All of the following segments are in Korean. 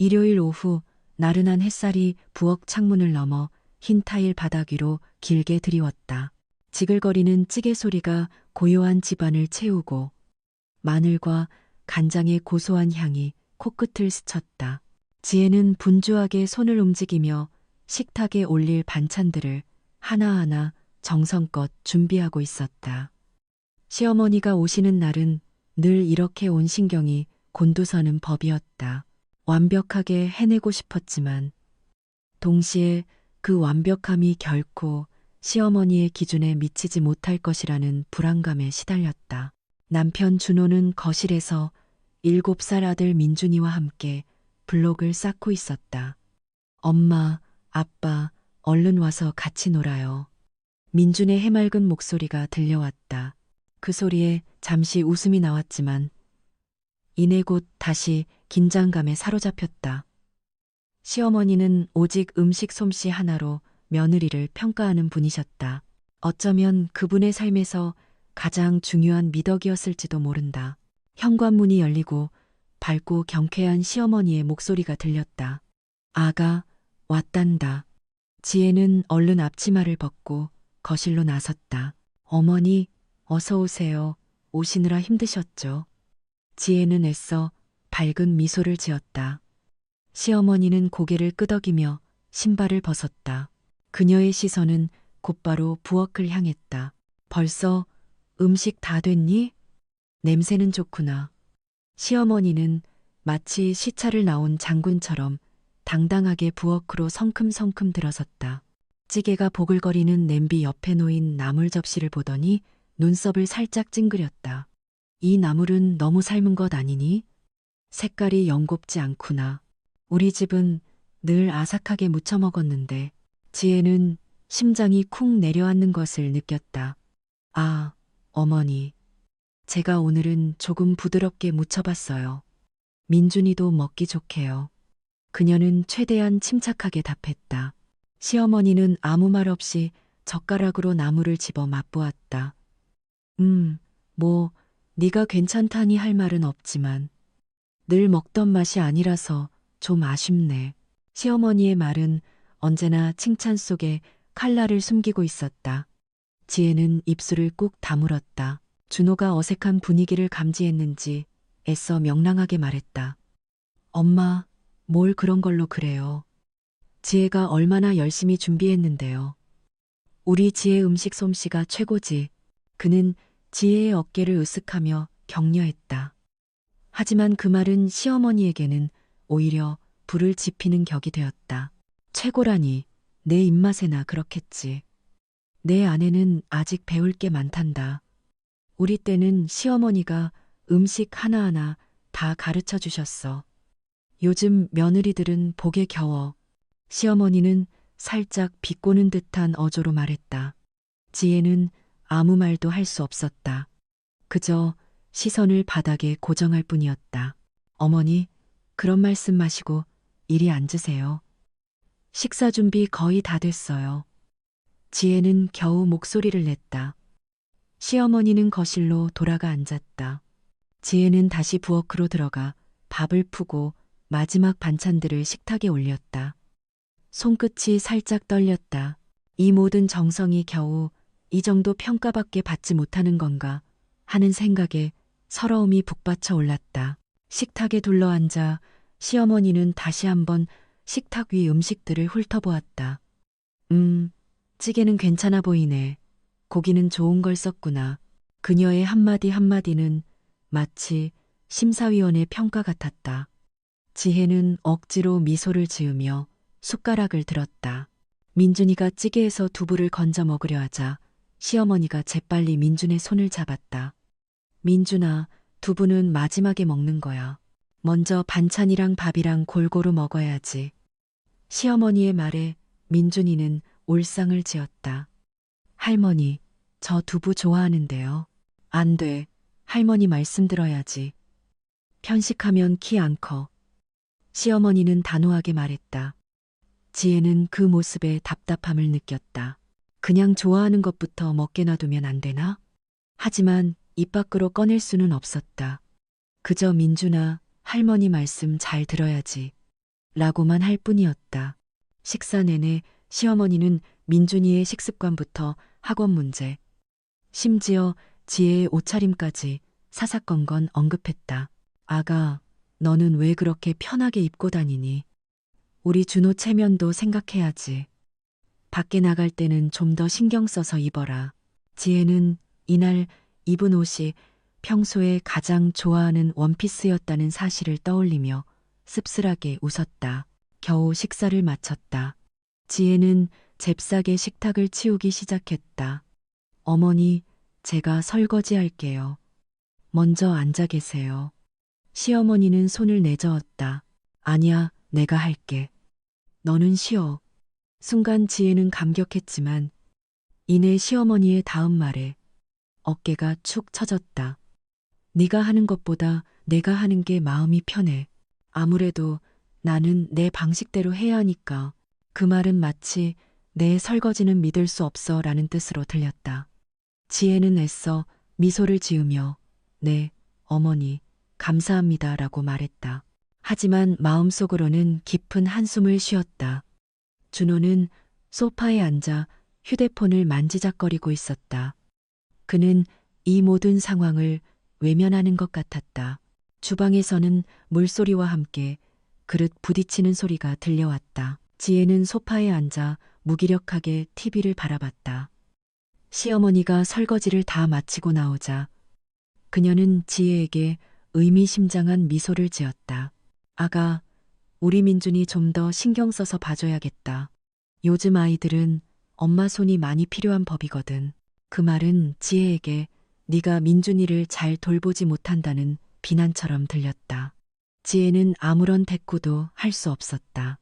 일요일 오후 나른한 햇살이 부엌 창문을 넘어 흰 타일 바닥 위로 길게 드리웠다. 지글거리는 찌개 소리가 고요한 집안을 채우고 마늘과 간장의 고소한 향이 코끝을 스쳤다. 지혜는 분주하게 손을 움직이며 식탁에 올릴 반찬들을 하나하나 정성껏 준비하고 있었다. 시어머니가 오시는 날은 늘 이렇게 온 신경이 곤두서는 법이었다. 완벽하게 해내고 싶었지만 동시에 그 완벽함이 결코 시어머니의 기준에 미치지 못할 것이라는 불안감에 시달렸다. 남편 준호는 거실에서 7살 아들 민준이와 함께 블록을 쌓고 있었다. 엄마, 아빠, 얼른 와서 같이 놀아요. 민준의 해맑은 목소리가 들려왔다. 그 소리에 잠시 웃음이 나왔지만 이내 곧 다시 긴장감에 사로잡혔다. 시어머니는 오직 음식 솜씨 하나로 며느리를 평가하는 분이셨다. 어쩌면 그분의 삶에서 가장 중요한 미덕이었을지도 모른다. 현관문이 열리고 밝고 경쾌한 시어머니의 목소리가 들렸다. 아가, 왔단다. 지혜는 얼른 앞치마를 벗고 거실로 나섰다. 어머니, 어서 오세요. 오시느라 힘드셨죠? 지혜는 애써 밝은 미소를 지었다. 시어머니는 고개를 끄덕이며 신발을 벗었다. 그녀의 시선은 곧바로 부엌을 향했다. 벌써 음식 다 됐니? 냄새는 좋구나. 시어머니는 마치 시차를 나온 장군처럼 당당하게 부엌으로 성큼성큼 들어섰다. 찌개가 보글거리는 냄비 옆에 놓인 나물 접시를 보더니 눈썹을 살짝 찡그렸다. 이 나물은 너무 삶은 것 아니니? 색깔이 영 곱지 않구나. 우리 집은 늘 아삭하게 무쳐 먹었는데. 지혜는 심장이 쿵 내려앉는 것을 느꼈다. 아, 어머니. 제가 오늘은 조금 부드럽게 무쳐봤어요. 민준이도 먹기 좋게요. 그녀는 최대한 침착하게 답했다. 시어머니는 아무 말 없이 젓가락으로 나물을 집어 맛보았다. 뭐 네가 괜찮다니 할 말은 없지만 늘 먹던 맛이 아니라서 좀 아쉽네. 시어머니의 말은 언제나 칭찬 속에 칼날을 숨기고 있었다. 지혜는 입술을 꾹 다물었다. 준호가 어색한 분위기를 감지했는지 애써 명랑하게 말했다. 엄마, 뭘 그런 걸로 그래요. 지혜가 얼마나 열심히 준비했는데요. 우리 지혜 음식 솜씨가 최고지. 그는 지혜의 어깨를 으쓱하며 격려했다. 하지만 그 말은 시어머니에게는 오히려 불을 지피는 격이 되었다. 최고라니, 내 입맛에나 그렇겠지. 내 아내는 아직 배울 게 많단다. 우리 때는 시어머니가 음식 하나하나 다 가르쳐 주셨어. 요즘 며느리들은 복에 겨워. 시어머니는 살짝 비꼬는 듯한 어조로 말했다. 지혜는 아무 말도 할 수 없었다. 그저 시선을 바닥에 고정할 뿐이었다. 어머니, 그런 말씀 마시고 이리 앉으세요. 식사 준비 거의 다 됐어요. 지혜는 겨우 목소리를 냈다. 시어머니는 거실로 돌아가 앉았다. 지혜는 다시 부엌으로 들어가 밥을 푸고 마지막 반찬들을 식탁에 올렸다. 손끝이 살짝 떨렸다. 이 모든 정성이 겨우 이 정도 평가밖에 받지 못하는 건가 하는 생각에 서러움이 북받쳐 올랐다. 식탁에 둘러앉아 시어머니는 다시 한번 식탁 위 음식들을 훑어보았다. 찌개는 괜찮아 보이네. 고기는 좋은 걸 썼구나. 그녀의 한마디 한마디는 마치 심사위원의 평가 같았다. 지혜는 억지로 미소를 지으며 숟가락을 들었다. 민준이가 찌개에서 두부를 건져 먹으려 하자 시어머니가 재빨리 민준의 손을 잡았다. 민준아, 두부는 마지막에 먹는 거야. 먼저 반찬이랑 밥이랑 골고루 먹어야지. 시어머니의 말에 민준이는 올상을 지었다. 할머니, 저 두부 좋아하는데요. 안 돼. 할머니 말씀 들어야지. 편식하면 키 안 커. 시어머니는 단호하게 말했다. 지혜는 그 모습에 답답함을 느꼈다. 그냥 좋아하는 것부터 먹게 놔두면 안 되나? 하지만 입 밖으로 꺼낼 수는 없었다. 그저 민준아, 할머니 말씀 잘 들어야지. 라고만 할 뿐이었다. 식사 내내 시어머니는 민준이의 식습관부터 학원 문제, 심지어 지혜의 옷차림까지 사사건건 언급했다. 아가, 너는 왜 그렇게 편하게 입고 다니니? 우리 준호 체면도 생각해야지. 밖에 나갈 때는 좀 더 신경 써서 입어라. 지혜는 이날 입은 옷이 평소에 가장 좋아하는 원피스였다는 사실을 떠올리며 씁쓸하게 웃었다. 겨우 식사를 마쳤다. 지혜는 잽싸게 식탁을 치우기 시작했다. 어머니, 제가 설거지할게요. 먼저 앉아 계세요. 시어머니는 손을 내저었다. 아니야, 내가 할게. 너는 쉬어. 순간 지혜는 감격했지만 이내 시어머니의 다음 말에 어깨가 축 처졌다. 네가 하는 것보다 내가 하는 게 마음이 편해. 아무래도 나는 내 방식대로 해야 하니까. 그 말은 마치 내 설거지는 믿을 수 없어 라는 뜻으로 들렸다. 지혜는 애써 미소를 지으며 네, 어머니, 감사합니다 라고 말했다. 하지만 마음속으로는 깊은 한숨을 쉬었다. 준호는 소파에 앉아 휴대폰을 만지작거리고 있었다. 그는 이 모든 상황을 외면하는 것 같았다. 주방에서는 물소리와 함께 그릇 부딪히는 소리가 들려왔다. 지혜는 소파에 앉아 무기력하게 TV를 바라봤다. 시어머니가 설거지를 다 마치고 나오자 그녀는 지혜에게 의미심장한 미소를 지었다. 아가, 우리 민준이 좀 더 신경 써서 봐줘야겠다. 요즘 아이들은 엄마 손이 많이 필요한 법이거든. 그 말은 지혜에게 네가 민준이를 잘 돌보지 못한다는 비난처럼 들렸다. 지혜는 아무런 대꾸도 할 수 없었다.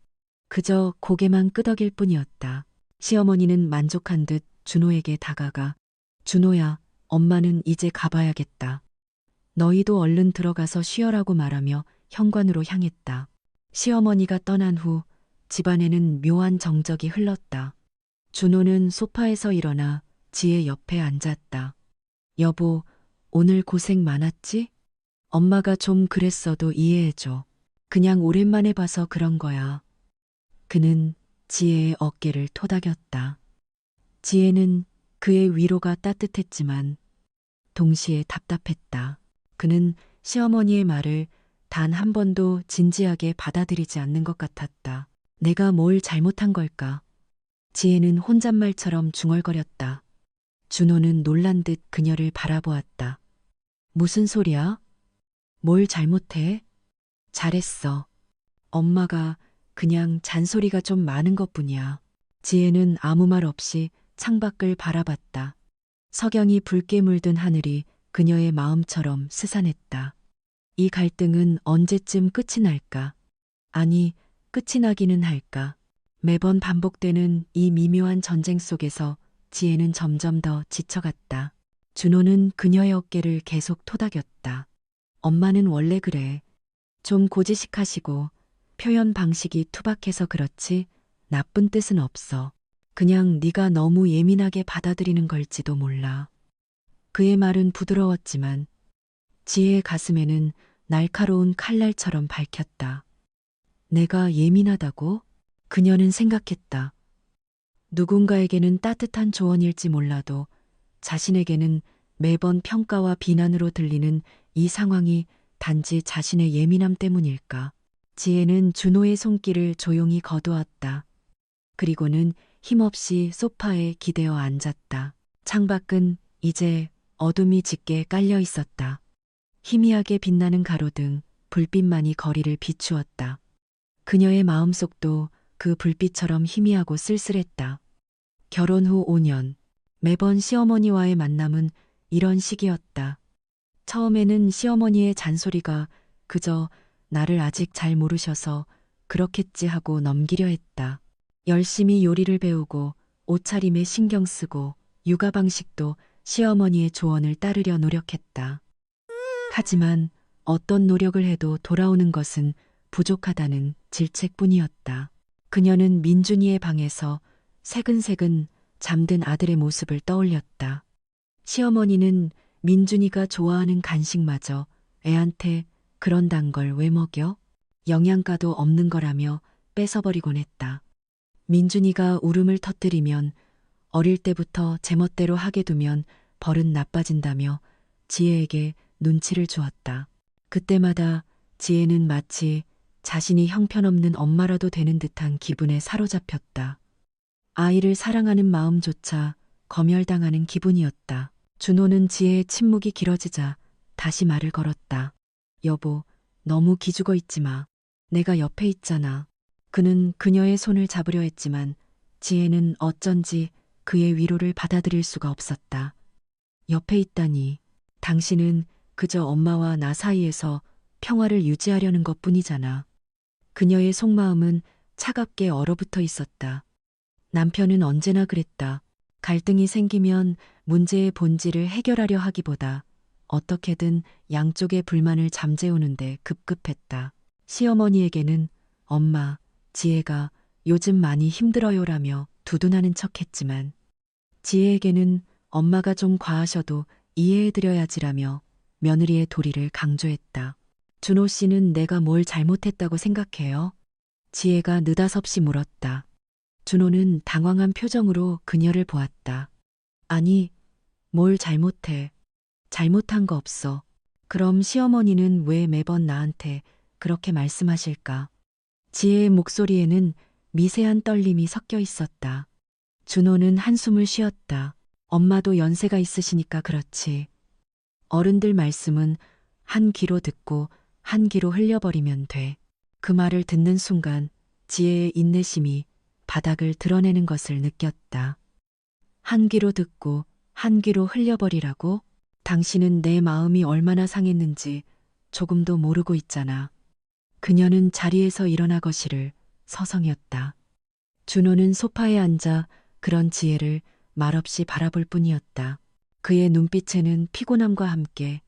그저 고개만 끄덕일 뿐이었다. 시어머니는 만족한 듯 준호에게 다가가 준호야, 엄마는 이제 가봐야겠다. 너희도 얼른 들어가서 쉬어라고 말하며 현관으로 향했다. 시어머니가 떠난 후 집안에는 묘한 정적이 흘렀다. 준호는 소파에서 일어나 지혜 옆에 앉았다. 여보, 오늘 고생 많았지? 엄마가 좀 그랬어도 이해해줘. 그냥 오랜만에 봐서 그런 거야. 그는 지혜의 어깨를 토닥였다. 지혜는 그의 위로가 따뜻했지만 동시에 답답했다. 그는 시어머니의 말을 단 한 번도 진지하게 받아들이지 않는 것 같았다. 내가 뭘 잘못한 걸까? 지혜는 혼잣말처럼 중얼거렸다. 준호는 놀란 듯 그녀를 바라보았다. 무슨 소리야? 뭘 잘못해? 잘했어. 엄마가 그냥 잔소리가 좀 많은 것뿐이야. 지혜는 아무 말 없이 창밖을 바라봤다. 석양이 붉게 물든 하늘이 그녀의 마음처럼 스산했다. 이 갈등은 언제쯤 끝이 날까? 아니, 끝이 나기는 할까? 매번 반복되는 이 미묘한 전쟁 속에서 지혜는 점점 더 지쳐갔다. 준호는 그녀의 어깨를 계속 토닥였다. 엄마는 원래 그래. 좀 고지식하시고 표현 방식이 투박해서 그렇지 나쁜 뜻은 없어. 그냥 네가 너무 예민하게 받아들이는 걸지도 몰라. 그의 말은 부드러웠지만 지혜의 가슴에는 날카로운 칼날처럼 밝혔다. 내가 예민하다고? 그녀는 생각했다. 누군가에게는 따뜻한 조언일지 몰라도 자신에게는 매번 평가와 비난으로 들리는 이 상황이 단지 자신의 예민함 때문일까? 지혜는 준호의 손길을 조용히 거두었다. 그리고는 힘없이 소파에 기대어 앉았다. 창밖은 이제 어둠이 짙게 깔려 있었다. 희미하게 빛나는 가로등, 불빛만이 거리를 비추었다. 그녀의 마음속도 그 불빛처럼 희미하고 쓸쓸했다. 결혼 후 5년, 매번 시어머니와의 만남은 이런 식이었다. 처음에는 시어머니의 잔소리가 그저 나를 아직 잘 모르셔서 그렇겠지 하고 넘기려 했다. 열심히 요리를 배우고 옷차림에 신경 쓰고 육아 방식도 시어머니의 조언을 따르려 노력했다. 하지만 어떤 노력을 해도 돌아오는 것은 부족하다는 질책뿐이었다. 그녀는 민준이의 방에서 새근새근 잠든 아들의 모습을 떠올렸다. 시어머니는 민준이가 좋아하는 간식마저 애한테 그런단 걸 왜 먹여? 영양가도 없는 거라며 뺏어버리곤 했다. 민준이가 울음을 터뜨리면 어릴 때부터 제멋대로 하게 두면 벌은 나빠진다며 지혜에게 눈치를 주었다. 그때마다 지혜는 마치 자신이 형편없는 엄마라도 되는 듯한 기분에 사로잡혔다. 아이를 사랑하는 마음조차 검열당하는 기분이었다. 준호는 지혜의 침묵이 길어지자 다시 말을 걸었다. 여보, 너무 기죽어 있지 마. 내가 옆에 있잖아. 그는 그녀의 손을 잡으려 했지만 지혜는 어쩐지 그의 위로를 받아들일 수가 없었다. 옆에 있다니. 당신은 그저 엄마와 나 사이에서 평화를 유지하려는 것뿐이잖아. 그녀의 속마음은 차갑게 얼어붙어 있었다. 남편은 언제나 그랬다. 갈등이 생기면 문제의 본질을 해결하려 하기보다 어떻게든 양쪽의 불만을 잠재우는데 급급했다. 시어머니에게는 엄마, 지혜가 요즘 많이 힘들어요라며 두둔하는 척했지만 지혜에게는 엄마가 좀 과하셔도 이해해드려야지라며 며느리의 도리를 강조했다. 준호 씨는 내가 뭘 잘못했다고 생각해요? 지혜가 느닷없이 물었다. 준호는 당황한 표정으로 그녀를 보았다. 아니, 뭘 잘못해. 잘못한 거 없어. 그럼 시어머니는 왜 매번 나한테 그렇게 말씀하실까? 지혜의 목소리에는 미세한 떨림이 섞여 있었다. 준호는 한숨을 쉬었다. 엄마도 연세가 있으시니까 그렇지. 어른들 말씀은 한 귀로 듣고 한 귀로 흘려버리면 돼. 그 말을 듣는 순간 지혜의 인내심이 바닥을 드러내는 것을 느꼈다. 한 귀로 듣고 한 귀로 흘려버리라고? 당신은 내 마음이 얼마나 상했는지 조금도 모르고 있잖아. 그녀는 자리에서 일어나 거실을 서성였다. 준호는 소파에 앉아 그런 지혜를 말없이 바라볼 뿐이었다. 그의 눈빛에는 피곤함과 함께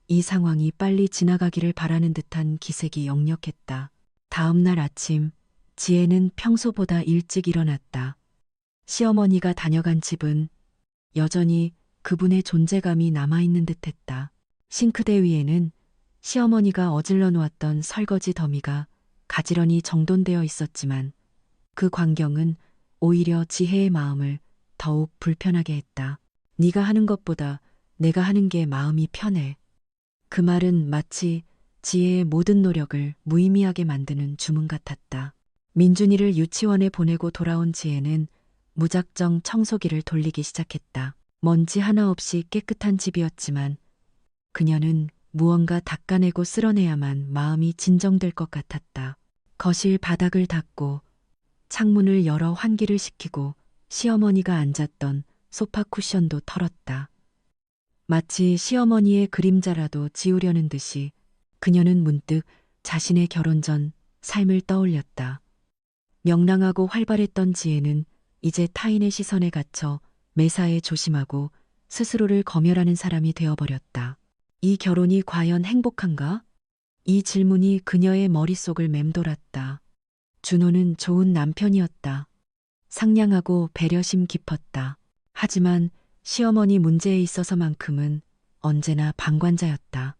이 상황이 빨리 지나가기를 바라는 듯한 기색이 역력했다. 다음 날 아침, 지혜는 평소보다 일찍 일어났다. 시어머니가 다녀간 집은 여전히 그분의 존재감이 남아있는 듯했다. 싱크대 위에는 시어머니가 어질러 놓았던 설거지 더미가 가지런히 정돈되어 있었지만 그 광경은 오히려 지혜의 마음을 더욱 불편하게 했다. 네가 하는 것보다 내가 하는 게 마음이 편해. 그 말은 마치 지혜의 모든 노력을 무의미하게 만드는 주문 같았다. 민준이를 유치원에 보내고 돌아온 지혜는 무작정 청소기를 돌리기 시작했다. 먼지 하나 없이 깨끗한 집이었지만 그녀는 무언가 닦아내고 쓸어내야만 마음이 진정될 것 같았다. 거실 바닥을 닦고 창문을 열어 환기를 시키고 시어머니가 앉았던 소파 쿠션도 털었다. 마치 시어머니의 그림자라도 지우려는 듯이 그녀는 문득 자신의 결혼 전 삶을 떠올렸다. 명랑하고 활발했던 지혜는 이제 타인의 시선에 갇혀 매사에 조심하고 스스로를 검열하는 사람이 되어버렸다. 이 결혼이 과연 행복한가? 이 질문이 그녀의 머릿속을 맴돌았다. 준호는 좋은 남편이었다. 상냥하고 배려심 깊었다. 하지만 시어머니 문제에 있어서만큼은 언제나 방관자였다.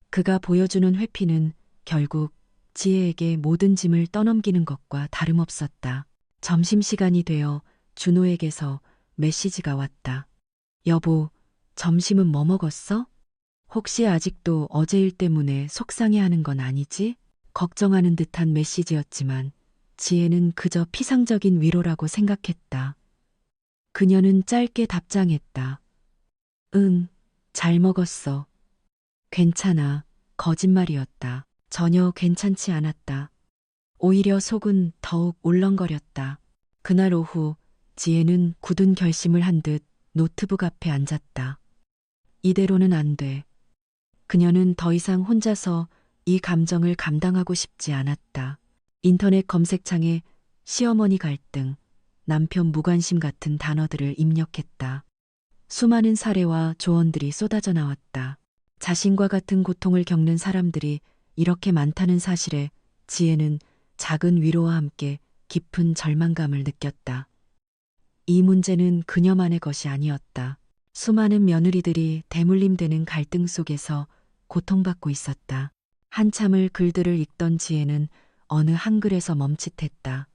그가 보여주는 회피는 결국 지혜에게 모든 짐을 떠넘기는 것과 다름없었다. 점심시간이 되어 준호에게서 메시지가 왔다. 여보, 점심은 뭐 먹었어? 혹시 아직도 어제 일 때문에 속상해하는 건 아니지? 걱정하는 듯한 메시지였지만 지혜는 그저 피상적인 위로라고 생각했다. 그녀는 짧게 답장했다. 응, 잘 먹었어. 괜찮아. 거짓말이었다. 전혀 괜찮지 않았다. 오히려 속은 더욱 울렁거렸다. 그날 오후 지혜는 굳은 결심을 한 듯 노트북 앞에 앉았다. 이대로는 안 돼. 그녀는 더 이상 혼자서 이 감정을 감당하고 싶지 않았다. 인터넷 검색창에 시어머니 갈등, 남편 무관심 같은 단어들을 입력했다. 수많은 사례와 조언들이 쏟아져 나왔다. 자신과 같은 고통을 겪는 사람들이 이렇게 많다는 사실에 지혜는 작은 위로와 함께 깊은 절망감을 느꼈다. 이 문제는 그녀만의 것이 아니었다. 수많은 며느리들이 대물림되는 갈등 속에서 고통받고 있었다. 한참을 글들을 읽던 지혜는 어느 한글에서 멈칫했다.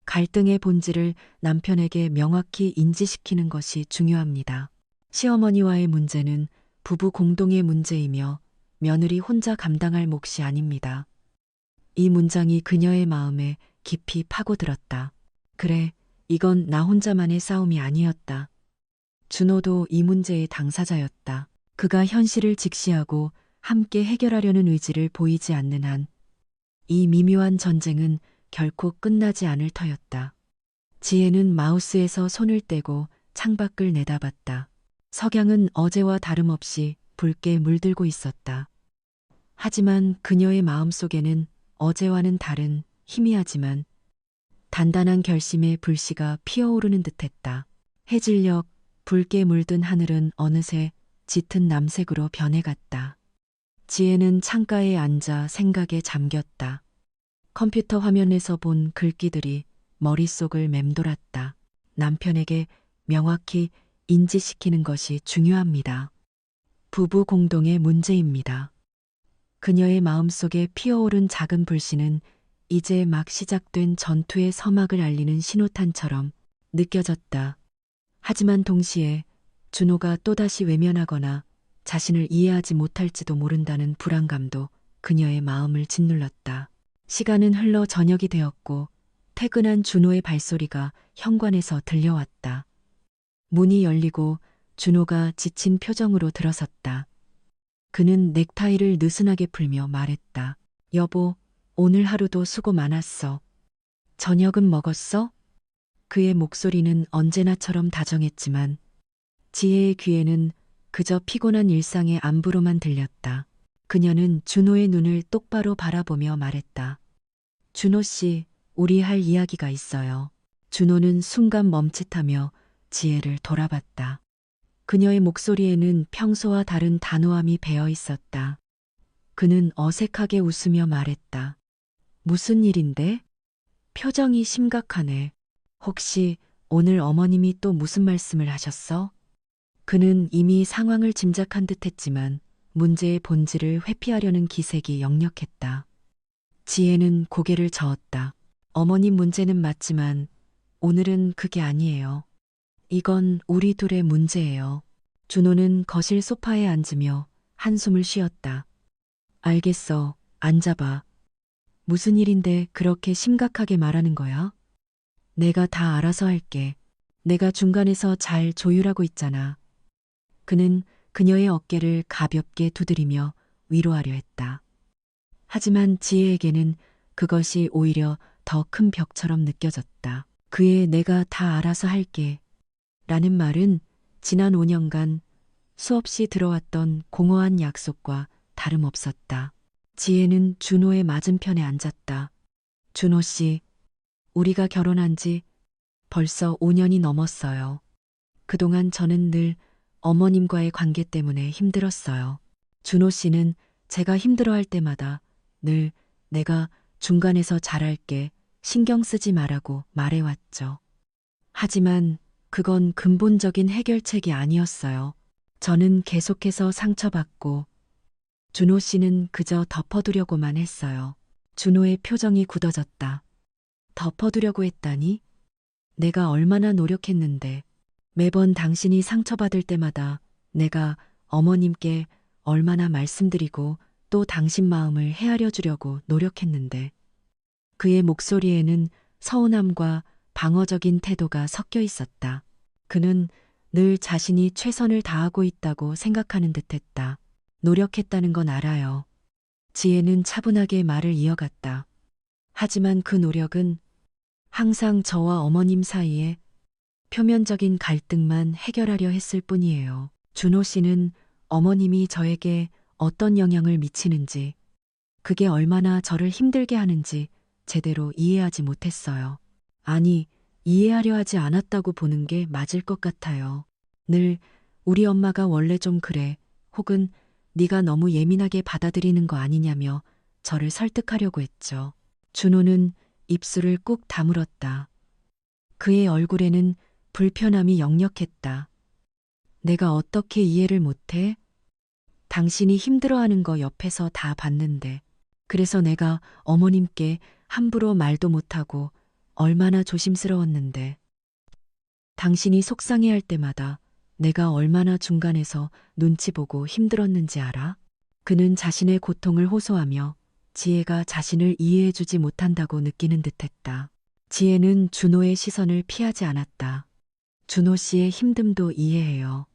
갈등의 본질을 남편에게 명확히 인지시키는 것이 중요합니다. 시어머니와의 문제는 부부 공동의 문제이며 며느리 혼자 감당할 몫이 아닙니다. 이 문장이 그녀의 마음에 깊이 파고들었다. 그래, 이건 나 혼자만의 싸움이 아니었다. 준호도 이 문제의 당사자였다. 그가 현실을 직시하고 함께 해결하려는 의지를 보이지 않는 한, 이 미묘한 전쟁은 결코 끝나지 않을 터였다. 지혜는 마우스에서 손을 떼고 창밖을 내다봤다. 석양은 어제와 다름없이 붉게 물들고 있었다. 하지만 그녀의 마음속에는 어제와는 다른 희미하지만 단단한 결심의 불씨가 피어오르는 듯했다. 해질녘 붉게 물든 하늘은 어느새 짙은 남색으로 변해갔다. 지혜는 창가에 앉아 생각에 잠겼다. 컴퓨터 화면에서 본 글귀들이 머릿속을 맴돌았다. 남편에게 명확히 인지시키는 것이 중요합니다. 부부 공동의 문제입니다. 그녀의 마음속에 피어오른 작은 불씨는 이제 막 시작된 전투의 서막을 알리는 신호탄처럼 느껴졌다. 하지만 동시에 준호가 또다시 외면하거나 자신을 이해하지 못할지도 모른다는 불안감도 그녀의 마음을 짓눌렀다. 시간은 흘러 저녁이 되었고 퇴근한 준호의 발소리가 현관에서 들려왔다. 문이 열리고 준호가 지친 표정으로 들어섰다. 그는 넥타이를 느슨하게 풀며 말했다. 여보, 오늘 하루도 수고 많았어. 저녁은 먹었어? 그의 목소리는 언제나처럼 다정했지만 지혜의 귀에는 그저 피곤한 일상의 안부로만 들렸다. 그녀는 준호의 눈을 똑바로 바라보며 말했다. 준호 씨, 우리 할 이야기가 있어요. 준호는 순간 멈칫하며 지혜를 돌아봤다. 그녀의 목소리에는 평소와 다른 단호함이 배어 있었다. 그는 어색하게 웃으며 말했다. 무슨 일인데? 표정이 심각하네. 혹시 오늘 어머님이 또 무슨 말씀을 하셨어? 그는 이미 상황을 짐작한 듯 했지만 문제의 본질을 회피하려는 기색이 역력했다. 지혜는 고개를 저었다. 어머님 문제는 맞지만 오늘은 그게 아니에요. 이건 우리 둘의 문제예요. 준호는 거실 소파에 앉으며 한숨을 쉬었다. 알겠어. 앉아봐. 무슨 일인데 그렇게 심각하게 말하는 거야? 내가 다 알아서 할게. 내가 중간에서 잘 조율하고 있잖아. 그는 그녀의 어깨를 가볍게 두드리며 위로하려 했다. 하지만 지혜에게는 그것이 오히려 더 큰 벽처럼 느껴졌다. 그의 내가 다 알아서 할게 라는 말은 지난 5년간 수없이 들어왔던 공허한 약속과 다름없었다. 지혜는 준호의 맞은편에 앉았다. 준호 씨, 우리가 결혼한 지 벌써 5년이 넘었어요. 그동안 저는 늘 어머님과의 관계 때문에 힘들었어요. 준호 씨는 제가 힘들어할 때마다 늘 내가 중간에서 잘할게, 신경 쓰지 말라고 말해왔죠. 하지만 그건 근본적인 해결책이 아니었어요. 저는 계속해서 상처받고 준호 씨는 그저 덮어두려고만 했어요. 준호의 표정이 굳어졌다. 덮어두려고 했다니? 내가 얼마나 노력했는데 매번 당신이 상처받을 때마다 내가 어머님께 얼마나 말씀드리고 또 당신 마음을 헤아려 주려고 노력했는데 그의 목소리에는 서운함과 방어적인 태도가 섞여 있었다. 그는 늘 자신이 최선을 다하고 있다고 생각하는 듯했다. 노력했다는 건 알아요. 지혜는 차분하게 말을 이어갔다. 하지만 그 노력은 항상 저와 어머님 사이에 표면적인 갈등만 해결하려 했을 뿐이에요. 준호 씨는 어머님이 저에게 어떤 영향을 미치는지, 그게 얼마나 저를 힘들게 하는지 제대로 이해하지 못했어요. 아니, 이해하려 하지 않았다고 보는 게 맞을 것 같아요. 늘 우리 엄마가 원래 좀 그래, 혹은 네가 너무 예민하게 받아들이는 거 아니냐며 저를 설득하려고 했죠. 준호는 입술을 꾹 다물었다. 그의 얼굴에는 불편함이 역력했다. 내가 어떻게 이해를 못해? 당신이 힘들어하는 거 옆에서 다 봤는데. 그래서 내가 어머님께 함부로 말도 못하고 얼마나 조심스러웠는데. 당신이 속상해할 때마다 내가 얼마나 중간에서 눈치 보고 힘들었는지 알아? 그는 자신의 고통을 호소하며 지혜가 자신을 이해해주지 못한다고 느끼는 듯했다. 지혜는 준호의 시선을 피하지 않았다. 준호 씨의 힘듦도 이해해요.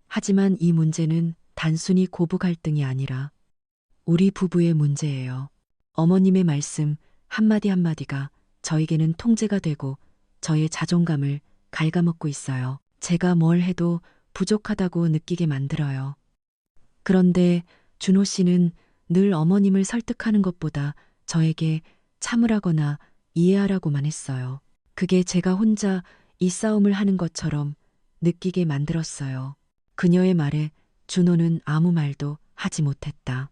하지만 이 문제는 단순히 고부 갈등이 아니라 우리 부부의 문제예요. 어머님의 말씀 한마디 한마디가 저에게는 통제가 되고 저의 자존감을 갉아먹고 있어요. 제가 뭘 해도 부족하다고 느끼게 만들어요. 그런데 준호 씨는 늘 어머님을 설득하는 것보다 저에게 참으라거나 이해하라고만 했어요. 그게 제가 혼자 이 싸움을 하는 것처럼 느끼게 만들었어요. 그녀의 말에 준호는 아무 말도 하지 못했다.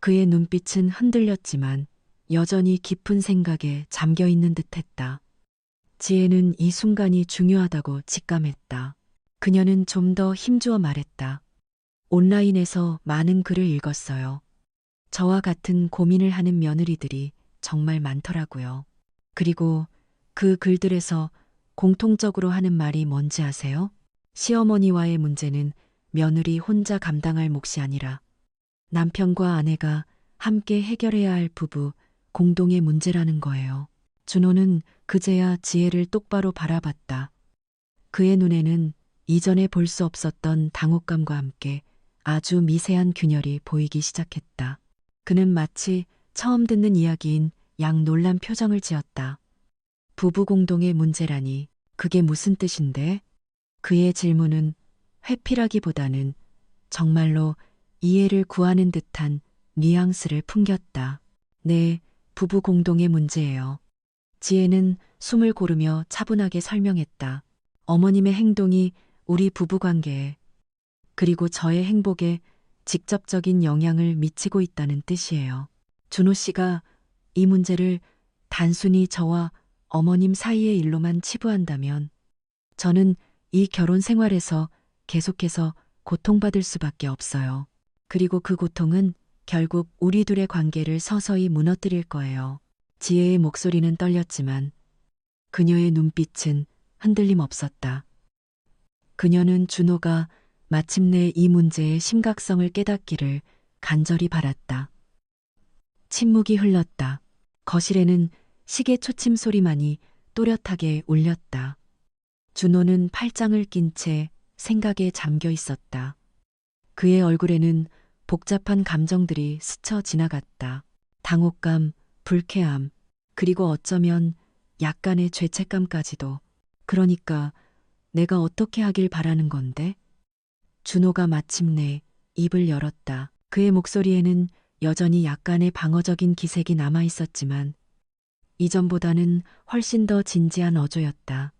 그의 눈빛은 흔들렸지만 여전히 깊은 생각에 잠겨 있는 듯했다. 지혜는 이 순간이 중요하다고 직감했다. 그녀는 좀 더 힘주어 말했다. 온라인에서 많은 글을 읽었어요. 저와 같은 고민을 하는 며느리들이 정말 많더라고요. 그리고 그 글들에서 공통적으로 하는 말이 뭔지 아세요? 시어머니와의 문제는 며느리 혼자 감당할 몫이 아니라 남편과 아내가 함께 해결해야 할 부부 공동의 문제라는 거예요. 준호는 그제야 지혜를 똑바로 바라봤다. 그의 눈에는 이전에 볼 수 없었던 당혹감과 함께 아주 미세한 균열이 보이기 시작했다. 그는 마치 처음 듣는 이야기인 양 놀란 표정을 지었다. 부부 공동의 문제라니 그게 무슨 뜻인데? 그의 질문은 회피라기보다는 정말로 이해를 구하는 듯한 뉘앙스를 풍겼다. 네, 부부 공동의 문제예요. 지혜는 숨을 고르며 차분하게 설명했다. 어머님의 행동이 우리 부부 관계에 그리고 저의 행복에 직접적인 영향을 미치고 있다는 뜻이에요. 준호 씨가 이 문제를 단순히 저와 어머님 사이의 일로만 치부한다면 저는 이 결혼 생활에서 계속해서 고통받을 수밖에 없어요. 그리고 그 고통은 결국 우리 둘의 관계를 서서히 무너뜨릴 거예요. 지혜의 목소리는 떨렸지만 그녀의 눈빛은 흔들림 없었다. 그녀는 준호가 마침내 이 문제의 심각성을 깨닫기를 간절히 바랐다. 침묵이 흘렀다. 거실에는 시계 초침 소리만이 또렷하게 울렸다. 준호는 팔짱을 낀 채 생각에 잠겨 있었다. 그의 얼굴에는 복잡한 감정들이 스쳐 지나갔다. 당혹감, 불쾌함, 그리고 어쩌면 약간의 죄책감까지도. 그러니까 내가 어떻게 하길 바라는 건데? 준호가 마침내 입을 열었다. 그의 목소리에는 여전히 약간의 방어적인 기색이 남아 있었지만 이전보다는 훨씬 더 진지한 어조였다.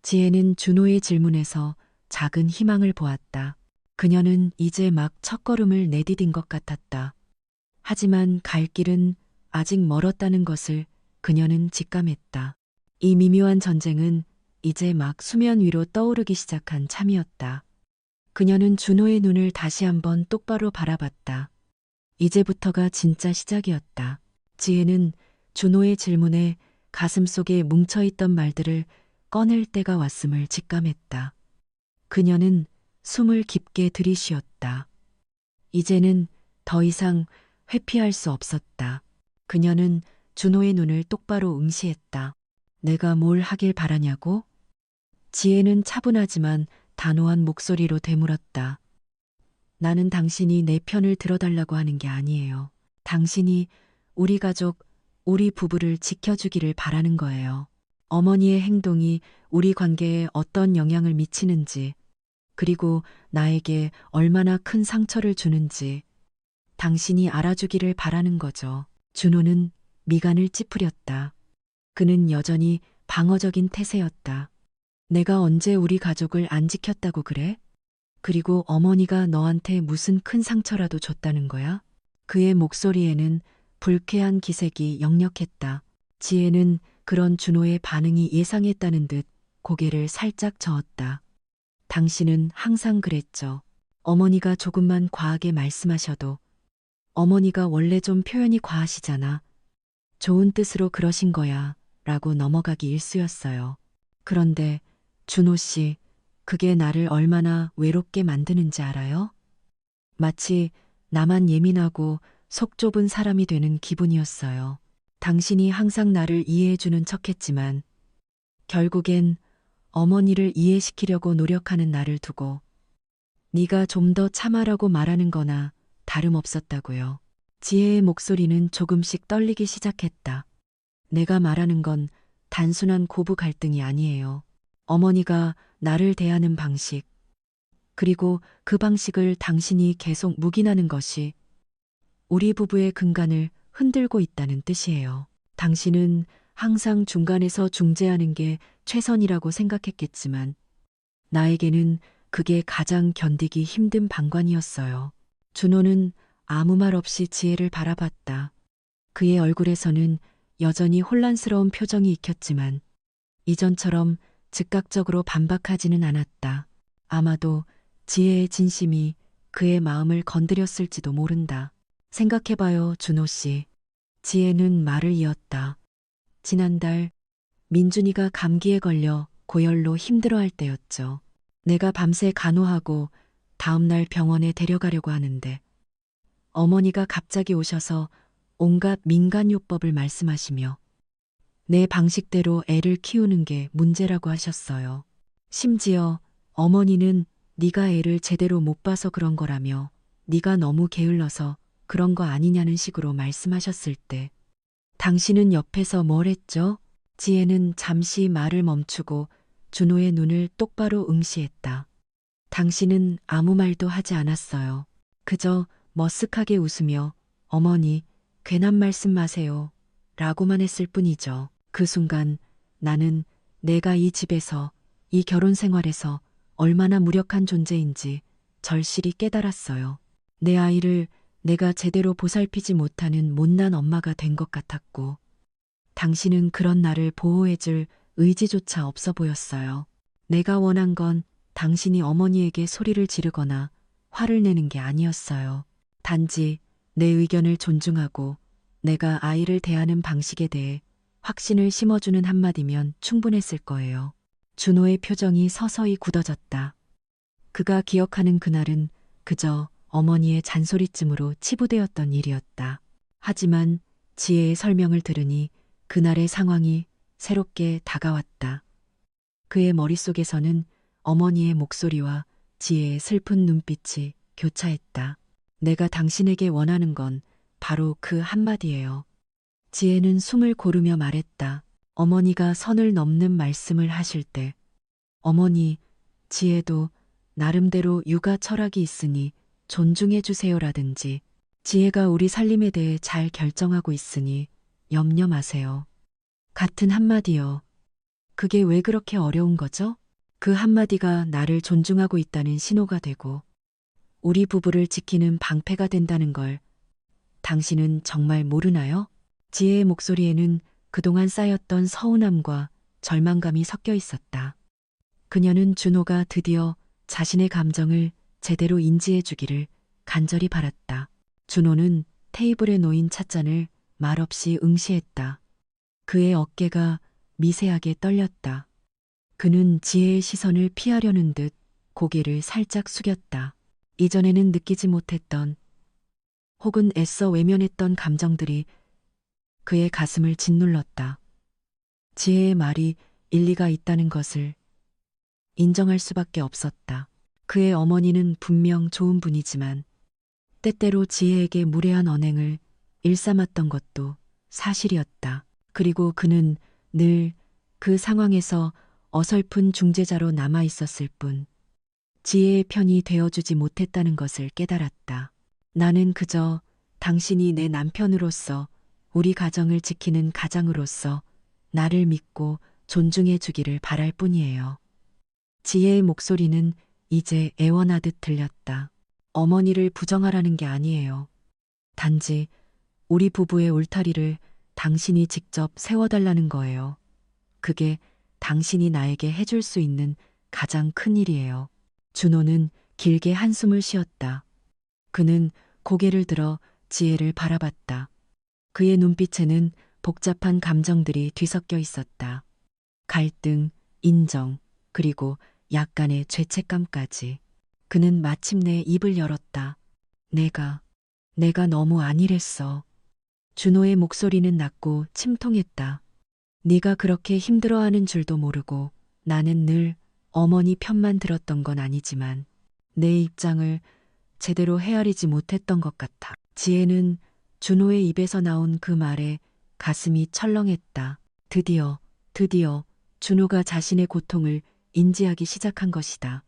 지혜는 준호의 질문에서 작은 희망을 보았다. 그녀는 이제 막 첫걸음을 내디딘 것 같았다. 하지만 갈 길은 아직 멀었다는 것을 그녀는 직감했다. 이 미묘한 전쟁은 이제 막 수면 위로 떠오르기 시작한 참이었다. 그녀는 준호의 눈을 다시 한번 똑바로 바라봤다. 이제부터가 진짜 시작이었다. 지혜는 준호의 질문에 가슴속에 뭉쳐있던 말들을 꺼낼 때가 왔음을 직감했다. 그녀는 숨을 깊게 들이쉬었다. 이제는 더 이상 회피할 수 없었다. 그녀는 준호의 눈을 똑바로 응시했다. 내가 뭘 하길 바라냐고? 지혜는 차분하지만 단호한 목소리로 되물었다. 나는 당신이 내 편을 들어달라고 하는 게 아니에요. 당신이 우리 가족, 우리 부부를 지켜주기를 바라는 거예요. 어머니의 행동이 우리 관계에 어떤 영향을 미치는지, 그리고 나에게 얼마나 큰 상처를 주는지 당신이 알아주기를 바라는 거죠. 준호는 미간을 찌푸렸다. 그는 여전히 방어적인 태세였다. 내가 언제 우리 가족을 안 지켰다고 그래? 그리고 어머니가 너한테 무슨 큰 상처라도 줬다는 거야? 그의 목소리에는 불쾌한 기색이 역력했다. 지혜는 그런 준호의 반응이 예상했다는 듯 고개를 살짝 저었다. 당신은 항상 그랬죠. 어머니가 조금만 과하게 말씀하셔도 어머니가 원래 좀 표현이 과하시잖아. 좋은 뜻으로 그러신 거야 라고 넘어가기 일쑤였어요. 그런데 준호 씨, 그게 나를 얼마나 외롭게 만드는지 알아요? 마치 나만 예민하고 속 좁은 사람이 되는 기분이었어요. 당신이 항상 나를 이해해주는 척했지만 결국엔 어머니를 이해시키려고 노력하는 나를 두고 네가 좀 더 참아라고 말하는 거나 다름없었다고요. 지혜의 목소리는 조금씩 떨리기 시작했다. 내가 말하는 건 단순한 고부 갈등이 아니에요. 어머니가 나를 대하는 방식, 그리고 그 방식을 당신이 계속 묵인하는 것이 우리 부부의 근간을 흔들고 있다는 뜻이에요. 당신은 항상 중간에서 중재하는 게 최선이라고 생각했겠지만 나에게는 그게 가장 견디기 힘든 방관이었어요. 준호는 아무 말 없이 지혜를 바라봤다. 그의 얼굴에서는 여전히 혼란스러운 표정이 익혔지만 이전처럼 즉각적으로 반박하지는 않았다. 아마도 지혜의 진심이 그의 마음을 건드렸을지도 모른다. 생각해봐요, 준호 씨. 지혜는 말을 이었다. 지난달 민준이가 감기에 걸려 고열로 힘들어할 때였죠. 내가 밤새 간호하고 다음날 병원에 데려가려고 하는데 어머니가 갑자기 오셔서 온갖 민간요법을 말씀하시며 내 방식대로 애를 키우는 게 문제라고 하셨어요. 심지어 어머니는 네가 애를 제대로 못 봐서 그런 거라며 네가 너무 게을러서 그런 거 아니냐는 식으로 말씀하셨을 때 당신은 옆에서 뭘 했죠? 지혜는 잠시 말을 멈추고 준호의 눈을 똑바로 응시했다. 당신은 아무 말도 하지 않았어요. 그저 머쓱하게 웃으며 어머니, 괜한 말씀 마세요. 라고만 했을 뿐이죠. 그 순간 나는 내가 이 집에서, 이 결혼 생활에서 얼마나 무력한 존재인지 절실히 깨달았어요. 내 아이를 내가 제대로 보살피지 못하는 못난 엄마가 된 것 같았고, 당신은 그런 나를 보호해줄 의지조차 없어 보였어요. 내가 원한 건 당신이 어머니에게 소리를 지르거나 화를 내는 게 아니었어요. 단지 내 의견을 존중하고 내가 아이를 대하는 방식에 대해 확신을 심어주는 한마디면 충분했을 거예요. 준호의 표정이 서서히 굳어졌다. 그가 기억하는 그날은 그저 어머니의 잔소리쯤으로 치부되었던 일이었다. 하지만 지혜의 설명을 들으니 그날의 상황이 새롭게 다가왔다. 그의 머릿속에서는 어머니의 목소리와 지혜의 슬픈 눈빛이 교차했다. 내가 당신에게 원하는 건 바로 그 한마디예요. 지혜는 숨을 고르며 말했다. 어머니가 선을 넘는 말씀을 하실 때, 어머니, 지혜도 나름대로 육아 철학이 있으니 존중해 주세요라든지, 지혜가 우리 살림에 대해 잘 결정하고 있으니 염려 마세요. 같은 한마디요. 그게 왜 그렇게 어려운 거죠? 그 한마디가 나를 존중하고 있다는 신호가 되고, 우리 부부를 지키는 방패가 된다는 걸 당신은 정말 모르나요? 지혜의 목소리에는 그동안 쌓였던 서운함과 절망감이 섞여 있었다. 그녀는 준호가 드디어 자신의 감정을 제대로 인지해 주기를 간절히 바랐다. 준호는 테이블에 놓인 찻잔을 말없이 응시했다. 그의 어깨가 미세하게 떨렸다. 그는 지혜의 시선을 피하려는 듯 고개를 살짝 숙였다. 이전에는 느끼지 못했던 혹은 애써 외면했던 감정들이 그의 가슴을 짓눌렀다. 지혜의 말이 일리가 있다는 것을 인정할 수밖에 없었다. 그의 어머니는 분명 좋은 분이지만 때때로 지혜에게 무례한 언행을 일삼았던 것도 사실이었다. 그리고 그는 늘 그 상황에서 어설픈 중재자로 남아 있었을 뿐 지혜의 편이 되어주지 못했다는 것을 깨달았다. 나는 그저 당신이 내 남편으로서 우리 가정을 지키는 가장으로서 나를 믿고 존중해 주기를 바랄 뿐이에요. 지혜의 목소리는 이제 애원하듯 들렸다. 어머니를 부정하라는 게 아니에요. 단지 우리 부부의 울타리를 당신이 직접 세워달라는 거예요. 그게 당신이 나에게 해줄 수 있는 가장 큰 일이에요. 준호는 길게 한숨을 쉬었다. 그는 고개를 들어 지혜를 바라봤다. 그의 눈빛에는 복잡한 감정들이 뒤섞여 있었다. 갈등, 인정, 그리고 약간의 죄책감까지. 그는 마침내 입을 열었다. 내가 너무 안일했어. 준호의 목소리는 낮고 침통했다. 네가 그렇게 힘들어하는 줄도 모르고 나는 늘 어머니 편만 들었던 건 아니지만 내 입장을 제대로 헤아리지 못했던 것 같아. 지혜는 준호의 입에서 나온 그 말에 가슴이 철렁했다. 드디어 준호가 자신의 고통을 인지하기 시작한 것이다.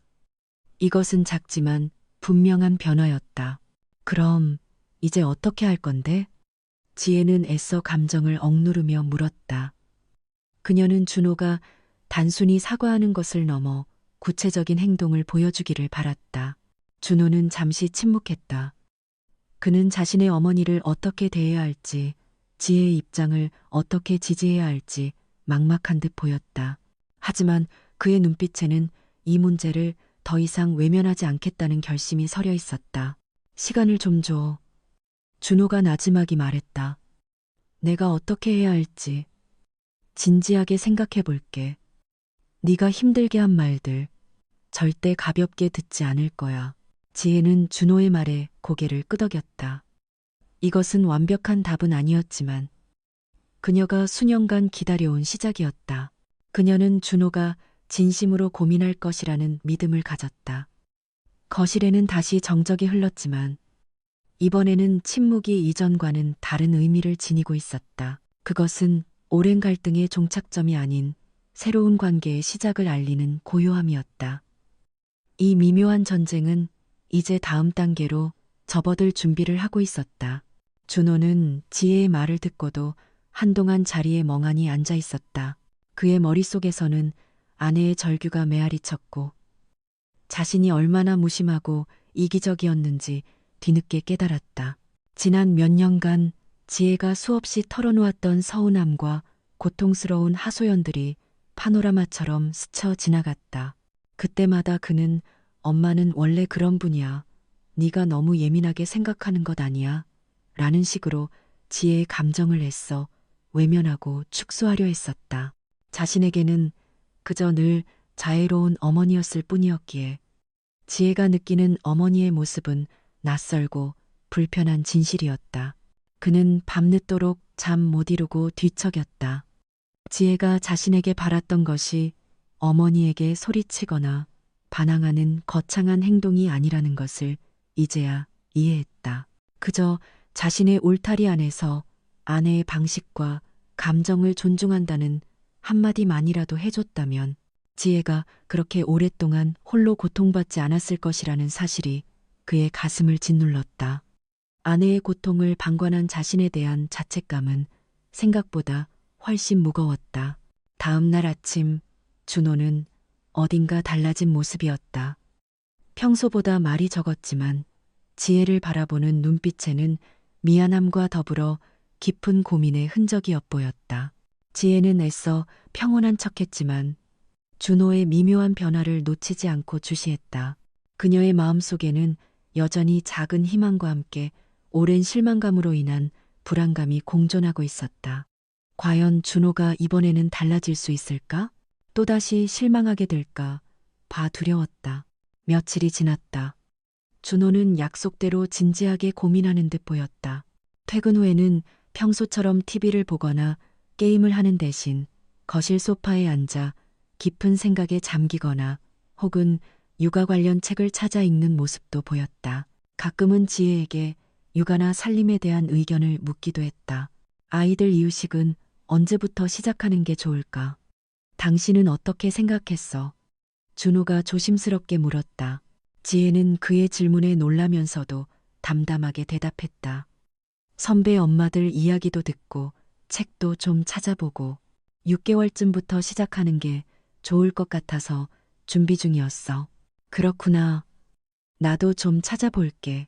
이것은 작지만 분명한 변화였다. 그럼 이제 어떻게 할 건데? 지혜는 애써 감정을 억누르며 물었다. 그녀는 준호가 단순히 사과하는 것을 넘어 구체적인 행동을 보여주기를 바랐다. 준호는 잠시 침묵했다. 그는 자신의 어머니를 어떻게 대해야 할지, 지혜의 입장을 어떻게 지지해야 할지 막막한 듯 보였다. 하지만 그의 눈빛에는 이 문제를 더 이상 외면하지 않겠다는 결심이 서려 있었다. 시간을 좀 줘. 준호가 나지막이 말했다. 내가 어떻게 해야 할지 진지하게 생각해 볼게. 네가 힘들게 한 말들 절대 가볍게 듣지 않을 거야. 지혜는 준호의 말에 고개를 끄덕였다. 이것은 완벽한 답은 아니었지만 그녀가 수년간 기다려온 시작이었다. 그녀는 준호가 진심으로 고민할 것이라는 믿음을 가졌다. 거실에는 다시 정적이 흘렀지만 이번에는 침묵이 이전과는 다른 의미를 지니고 있었다. 그것은 오랜 갈등의 종착점이 아닌 새로운 관계의 시작을 알리는 고요함이었다. 이 미묘한 전쟁은 이제 다음 단계로 접어들 준비를 하고 있었다. 준호는 지혜의 말을 듣고도 한동안 자리에 멍하니 앉아 있었다. 그의 머릿속에서는 아내의 절규가 메아리 쳤고 자신이 얼마나 무심하고 이기적이었는지 뒤늦게 깨달았다. 지난 몇 년간 지혜가 수없이 털어놓았던 서운함과 고통스러운 하소연들이 파노라마처럼 스쳐 지나갔다. 그때마다 그는 엄마는 원래 그런 분이야. 네가 너무 예민하게 생각하는 것 아니야. 라는 식으로 지혜의 감정을 애써 외면하고 축소하려 했었다. 자신에게는 그저 늘 자애로운 어머니였을 뿐이었기에 지혜가 느끼는 어머니의 모습은 낯설고 불편한 진실이었다. 그는 밤늦도록 잠 못 이루고 뒤척였다. 지혜가 자신에게 바랐던 것이 어머니에게 소리치거나 반항하는 거창한 행동이 아니라는 것을 이제야 이해했다. 그저 자신의 울타리 안에서 아내의 방식과 감정을 존중한다는 한마디만이라도 해줬다면 지혜가 그렇게 오랫동안 홀로 고통받지 않았을 것이라는 사실이 그의 가슴을 짓눌렀다. 아내의 고통을 방관한 자신에 대한 자책감은 생각보다 훨씬 무거웠다. 다음 날 아침 준호는 어딘가 달라진 모습이었다. 평소보다 말이 적었지만 지혜를 바라보는 눈빛에는 미안함과 더불어 깊은 고민의 흔적이 엿보였다. 지혜는 애써 평온한 척했지만 준호의 미묘한 변화를 놓치지 않고 주시했다. 그녀의 마음속에는 여전히 작은 희망과 함께 오랜 실망감으로 인한 불안감이 공존하고 있었다. 과연 준호가 이번에는 달라질 수 있을까? 또다시 실망하게 될까 봐 두려웠다. 며칠이 지났다. 준호는 약속대로 진지하게 고민하는 듯 보였다. 퇴근 후에는 평소처럼 TV를 보거나 게임을 하는 대신 거실 소파에 앉아 깊은 생각에 잠기거나 혹은 육아 관련 책을 찾아 읽는 모습도 보였다. 가끔은 지혜에게 육아나 살림에 대한 의견을 묻기도 했다. 아이들 이유식은 언제부터 시작하는 게 좋을까? 당신은 어떻게 생각했어? 준호가 조심스럽게 물었다. 지혜는 그의 질문에 놀라면서도 담담하게 대답했다. 선배 엄마들 이야기도 듣고 책도 좀 찾아보고 6개월쯤부터 시작하는 게 좋을 것 같아서 준비 중이었어. 그렇구나. 나도 좀 찾아볼게.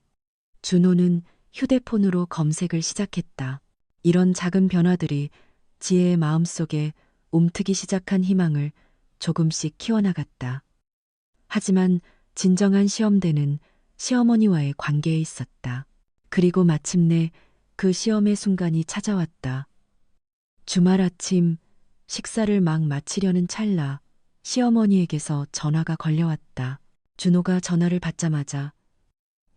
준호는 휴대폰으로 검색을 시작했다. 이런 작은 변화들이 지혜의 마음속에 움트기 시작한 희망을 조금씩 키워나갔다. 하지만 진정한 시험대는 시어머니와의 관계에 있었다. 그리고 마침내 그 시험의 순간이 찾아왔다. 주말 아침 식사를 막 마치려는 찰나 시어머니에게서 전화가 걸려왔다. 준호가 전화를 받자마자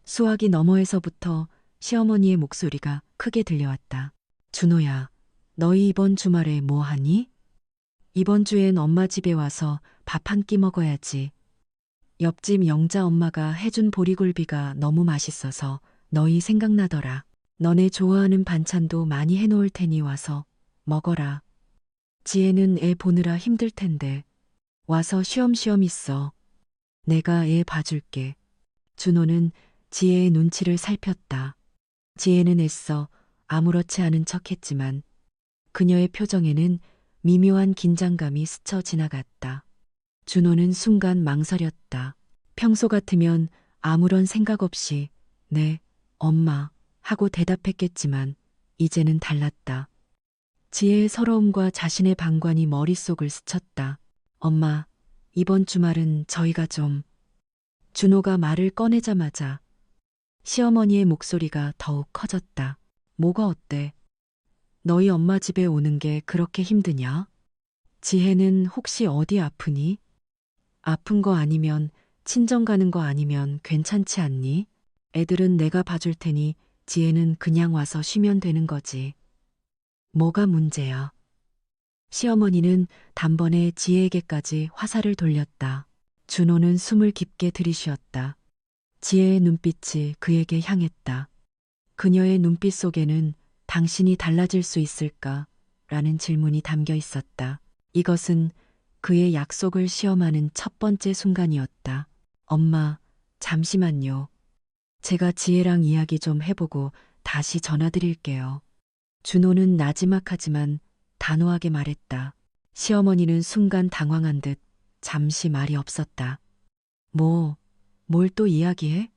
수화기 너머에서부터 시어머니의 목소리가 크게 들려왔다. 준호야, 너희 이번 주말에 뭐 하니? 이번 주엔 엄마 집에 와서 밥 한 끼 먹어야지. 옆집 영자 엄마가 해준 보리굴비가 너무 맛있어서 너희 생각나더라. 너네 좋아하는 반찬도 많이 해놓을 테니 와서 먹어라. 지혜는 애 보느라 힘들 텐데 와서 쉬엄쉬엄 있어. 내가 애 봐줄게. 준호는 지혜의 눈치를 살폈다. 지혜는 애써 아무렇지 않은 척했지만 그녀의 표정에는 미묘한 긴장감이 스쳐 지나갔다. 준호는 순간 망설였다. 평소 같으면 아무런 생각 없이 네, 엄마 하고 대답했겠지만 이제는 달랐다. 지혜의 서러움과 자신의 방관이 머릿속을 스쳤다. 엄마, 이번 주말은 저희가 좀... 준호가 말을 꺼내자마자 시어머니의 목소리가 더욱 커졌다. 뭐가 어때? 너희 엄마 집에 오는 게 그렇게 힘드냐? 지혜는 혹시 어디 아프니? 아픈 거 아니면 친정 가는 거 아니면 괜찮지 않니? 애들은 내가 봐줄 테니 지혜는 그냥 와서 쉬면 되는 거지. 뭐가 문제야? 시어머니는 단번에 지혜에게까지 화살을 돌렸다. 준호는 숨을 깊게 들이쉬었다. 지혜의 눈빛이 그에게 향했다. 그녀의 눈빛 속에는 당신이 달라질 수 있을까? 라는 질문이 담겨 있었다. 이것은 그의 약속을 시험하는 첫 번째 순간이었다. 엄마, 잠시만요. 제가 지혜랑 이야기 좀 해보고 다시 전화드릴게요. 준호는 나지막하지만 단호하게 말했다. 시어머니는 순간 당황한 듯 잠시 말이 없었다. 뭘 또 이야기해?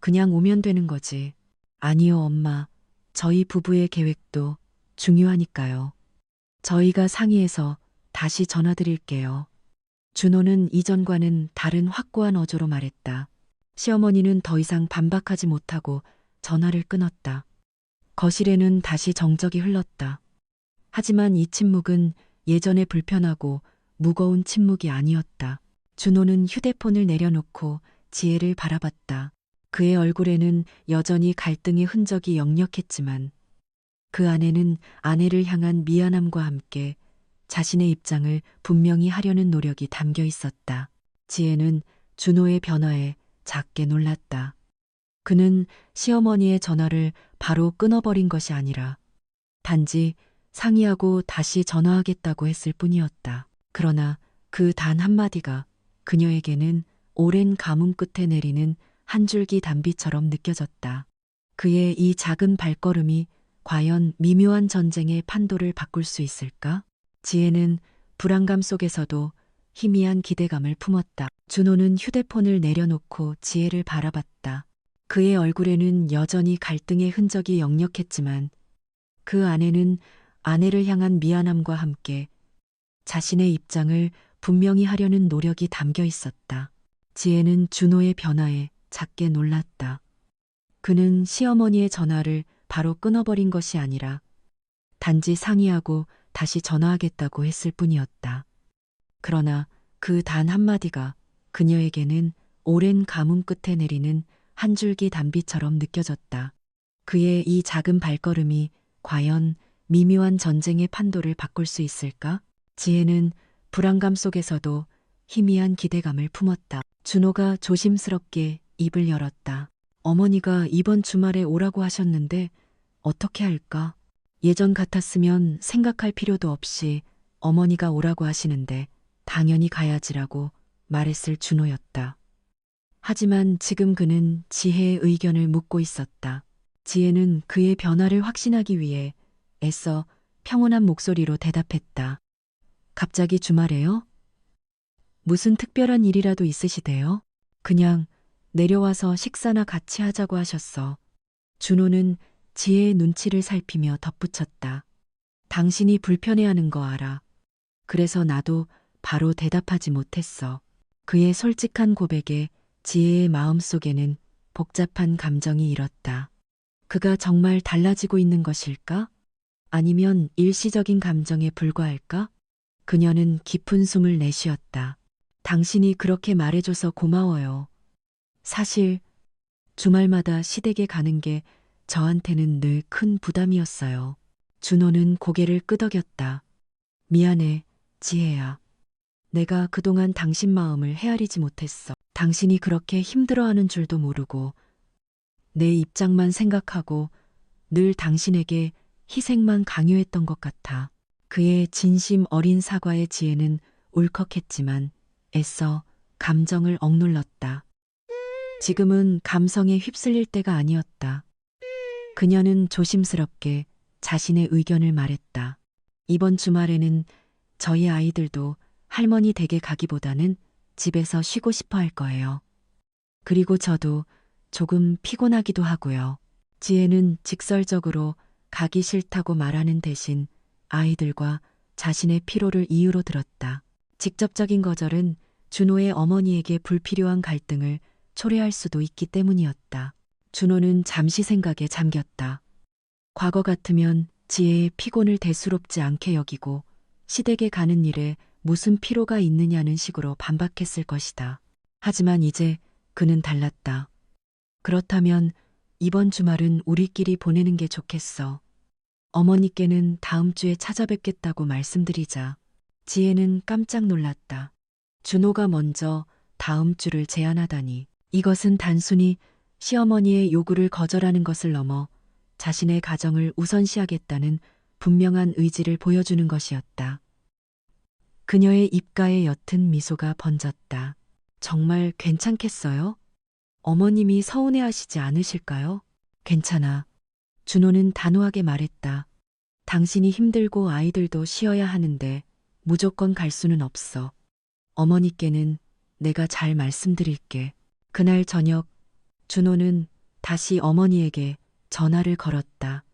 그냥 오면 되는 거지. 아니요, 엄마. 저희 부부의 계획도 중요하니까요. 저희가 상의해서 다시 전화드릴게요. 준호는 이전과는 다른 확고한 어조로 말했다. 시어머니는 더 이상 반박하지 못하고 전화를 끊었다. 거실에는 다시 정적이 흘렀다. 하지만 이 침묵은 예전의 불편하고 무거운 침묵이 아니었다. 준호는 휴대폰을 내려놓고 지혜를 바라봤다. 그의 얼굴에는 여전히 갈등의 흔적이 역력했지만 그 안에는 아내를 향한 미안함과 함께 자신의 입장을 분명히 하려는 노력이 담겨 있었다. 지혜는 준호의 변화에 작게 놀랐다. 그는 시어머니의 전화를 바로 끊어버린 것이 아니라 단지 상의하고 다시 전화하겠다고 했을 뿐이었다. 그러나 그 단 한마디가 그녀에게는 오랜 가뭄 끝에 내리는 한 줄기 단비처럼 느껴졌다. 그의 이 작은 발걸음이 과연 미묘한 전쟁의 판도를 바꿀 수 있을까? 지혜는 불안감 속에서도 희미한 기대감을 품었다. 준호는 휴대폰을 내려놓고 지혜를 바라봤다. 그의 얼굴에는 여전히 갈등의 흔적이 역력했지만 그 안에는 아내를 향한 미안함과 함께 자신의 입장을 분명히 하려는 노력이 담겨 있었다. 지혜는 준호의 변화에 작게 놀랐다. 그는 시어머니의 전화를 바로 끊어버린 것이 아니라 단지 상의하고 다시 전화하겠다고 했을 뿐이었다. 그러나 그 단 한마디가 그녀에게는 오랜 가뭄 끝에 내리는 한 줄기 단비처럼 느껴졌다. 그의 이 작은 발걸음이 과연 미묘한 전쟁의 판도를 바꿀 수 있을까? 지혜는 불안감 속에서도 희미한 기대감을 품었다. 준호가 조심스럽게 입을 열었다. 어머니가 이번 주말에 오라고 하셨는데 어떻게 할까? 예전 같았으면 생각할 필요도 없이 어머니가 오라고 하시는데 당연히 가야지라고 말했을 준호였다. 하지만 지금 그는 지혜의 의견을 묻고 있었다. 지혜는 그의 변화를 확신하기 위해 애써 평온한 목소리로 대답했다. 갑자기 주말에요? 무슨 특별한 일이라도 있으시대요? 그냥 내려와서 식사나 같이 하자고 하셨어. 준호는 지혜의 눈치를 살피며 덧붙였다. 당신이 불편해하는 거 알아. 그래서 나도 바로 대답하지 못했어. 그의 솔직한 고백에 지혜의 마음속에는 복잡한 감정이 일었다. 그가 정말 달라지고 있는 것일까? 아니면 일시적인 감정에 불과할까? 그녀는 깊은 숨을 내쉬었다. 당신이 그렇게 말해줘서 고마워요. 사실 주말마다 시댁에 가는 게 저한테는 늘 큰 부담이었어요. 준호는 고개를 끄덕였다. 미안해, 지혜야. 내가 그동안 당신 마음을 헤아리지 못했어. 당신이 그렇게 힘들어하는 줄도 모르고 내 입장만 생각하고 늘 당신에게 희생만 강요했던 것 같아. 그의 진심 어린 사과의 지혜는 울컥했지만 애써 감정을 억눌렀다. 지금은 감성에 휩쓸릴 때가 아니었다. 그녀는 조심스럽게 자신의 의견을 말했다. 이번 주말에는 저희 아이들도 할머니 댁에 가기보다는 집에서 쉬고 싶어 할 거예요. 그리고 저도 조금 피곤하기도 하고요. 지혜는 직설적으로 가기 싫다고 말하는 대신 아이들과 자신의 피로를 이유로 들었다. 직접적인 거절은 준호의 어머니에게 불필요한 갈등을 초래할 수도 있기 때문이었다. 준호는 잠시 생각에 잠겼다. 과거 같으면 지혜의 피곤을 대수롭지 않게 여기고 시댁에 가는 일에 무슨 필요가 있느냐는 식으로 반박했을 것이다. 하지만 이제 그는 달랐다. 그렇다면 이번 주말은 우리끼리 보내는 게 좋겠어. 어머니께는 다음 주에 찾아뵙겠다고 말씀드리자. 지혜는 깜짝 놀랐다. 준호가 먼저 다음 주를 제안하다니. 이것은 단순히 시어머니의 요구를 거절하는 것을 넘어 자신의 가정을 우선시하겠다는 분명한 의지를 보여주는 것이었다. 그녀의 입가에 옅은 미소가 번졌다. 정말 괜찮겠어요? 어머님이 서운해하시지 않으실까요? 괜찮아. 준호는 단호하게 말했다. 당신이 힘들고 아이들도 쉬어야 하는데 무조건 갈 수는 없어. 어머니께는 내가 잘 말씀드릴게. 그날 저녁 준호는 다시 어머니에게 전화를 걸었다.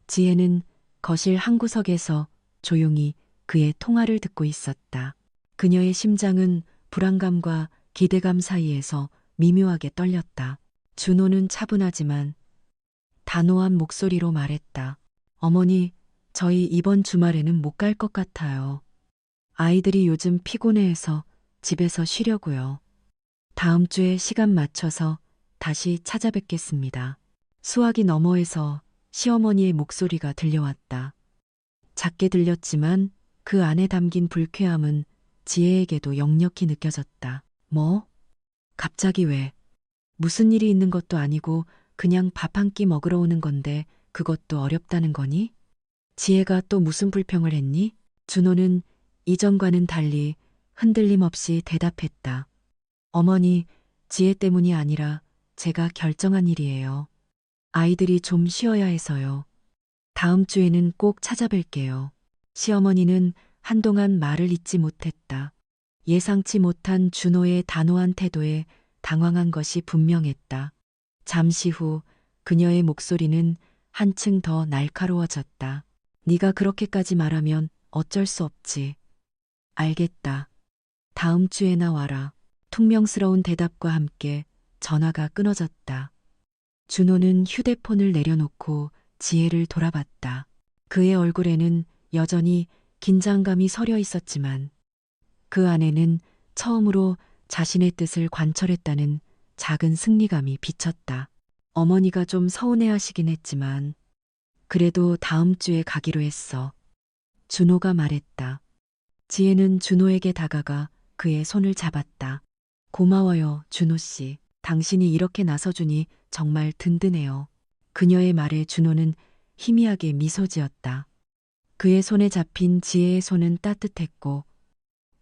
지혜는 거실 한 구석에서 조용히 그의 통화를 듣고 있었다. 그녀의 심장은 불안감과 기대감 사이에서 미묘하게 떨렸다. 준호는 차분하지만 단호한 목소리로 말했다. 어머니, 저희 이번 주말에는 못 갈 것 같아요. 아이들이 요즘 피곤해해서 집에서 쉬려고요. 다음 주에 시간 맞춰서 다시 찾아뵙겠습니다. 수화기 너머에서 시어머니의 목소리가 들려왔다. 작게 들렸지만 그 안에 담긴 불쾌함은 지혜에게도 역력히 느껴졌다. 뭐? 갑자기 왜? 무슨 일이 있는 것도 아니고 그냥 밥 한 끼 먹으러 오는 건데 그것도 어렵다는 거니? 지혜가 또 무슨 불평을 했니? 준호는 이전과는 달리 흔들림 없이 대답했다. 어머니, 지혜 때문이 아니라 제가 결정한 일이에요. 아이들이 좀 쉬어야 해서요. 다음 주에는 꼭 찾아뵐게요. 시어머니는 한동안 말을 잇지 못했다. 예상치 못한 준호의 단호한 태도에 당황한 것이 분명했다. 잠시 후 그녀의 목소리는 한층 더 날카로워졌다. 네가 그렇게까지 말하면 어쩔 수 없지. 알겠다. 다음 주에나 와라. 퉁명스러운 대답과 함께 전화가 끊어졌다. 준호는 휴대폰을 내려놓고 지혜를 돌아봤다. 그의 얼굴에는 여전히 긴장감이 서려 있었지만 그 안에는 처음으로 자신의 뜻을 관철했다는 작은 승리감이 비쳤다. 어머니가 좀 서운해하시긴 했지만 그래도 다음 주에 가기로 했어. 준호가 말했다. 지혜는 준호에게 다가가 그의 손을 잡았다. 고마워요, 준호 씨. 당신이 이렇게 나서주니 정말 든든해요. 그녀의 말에 준호는 희미하게 미소 지었다. 그의 손에 잡힌 지혜의 손은 따뜻했고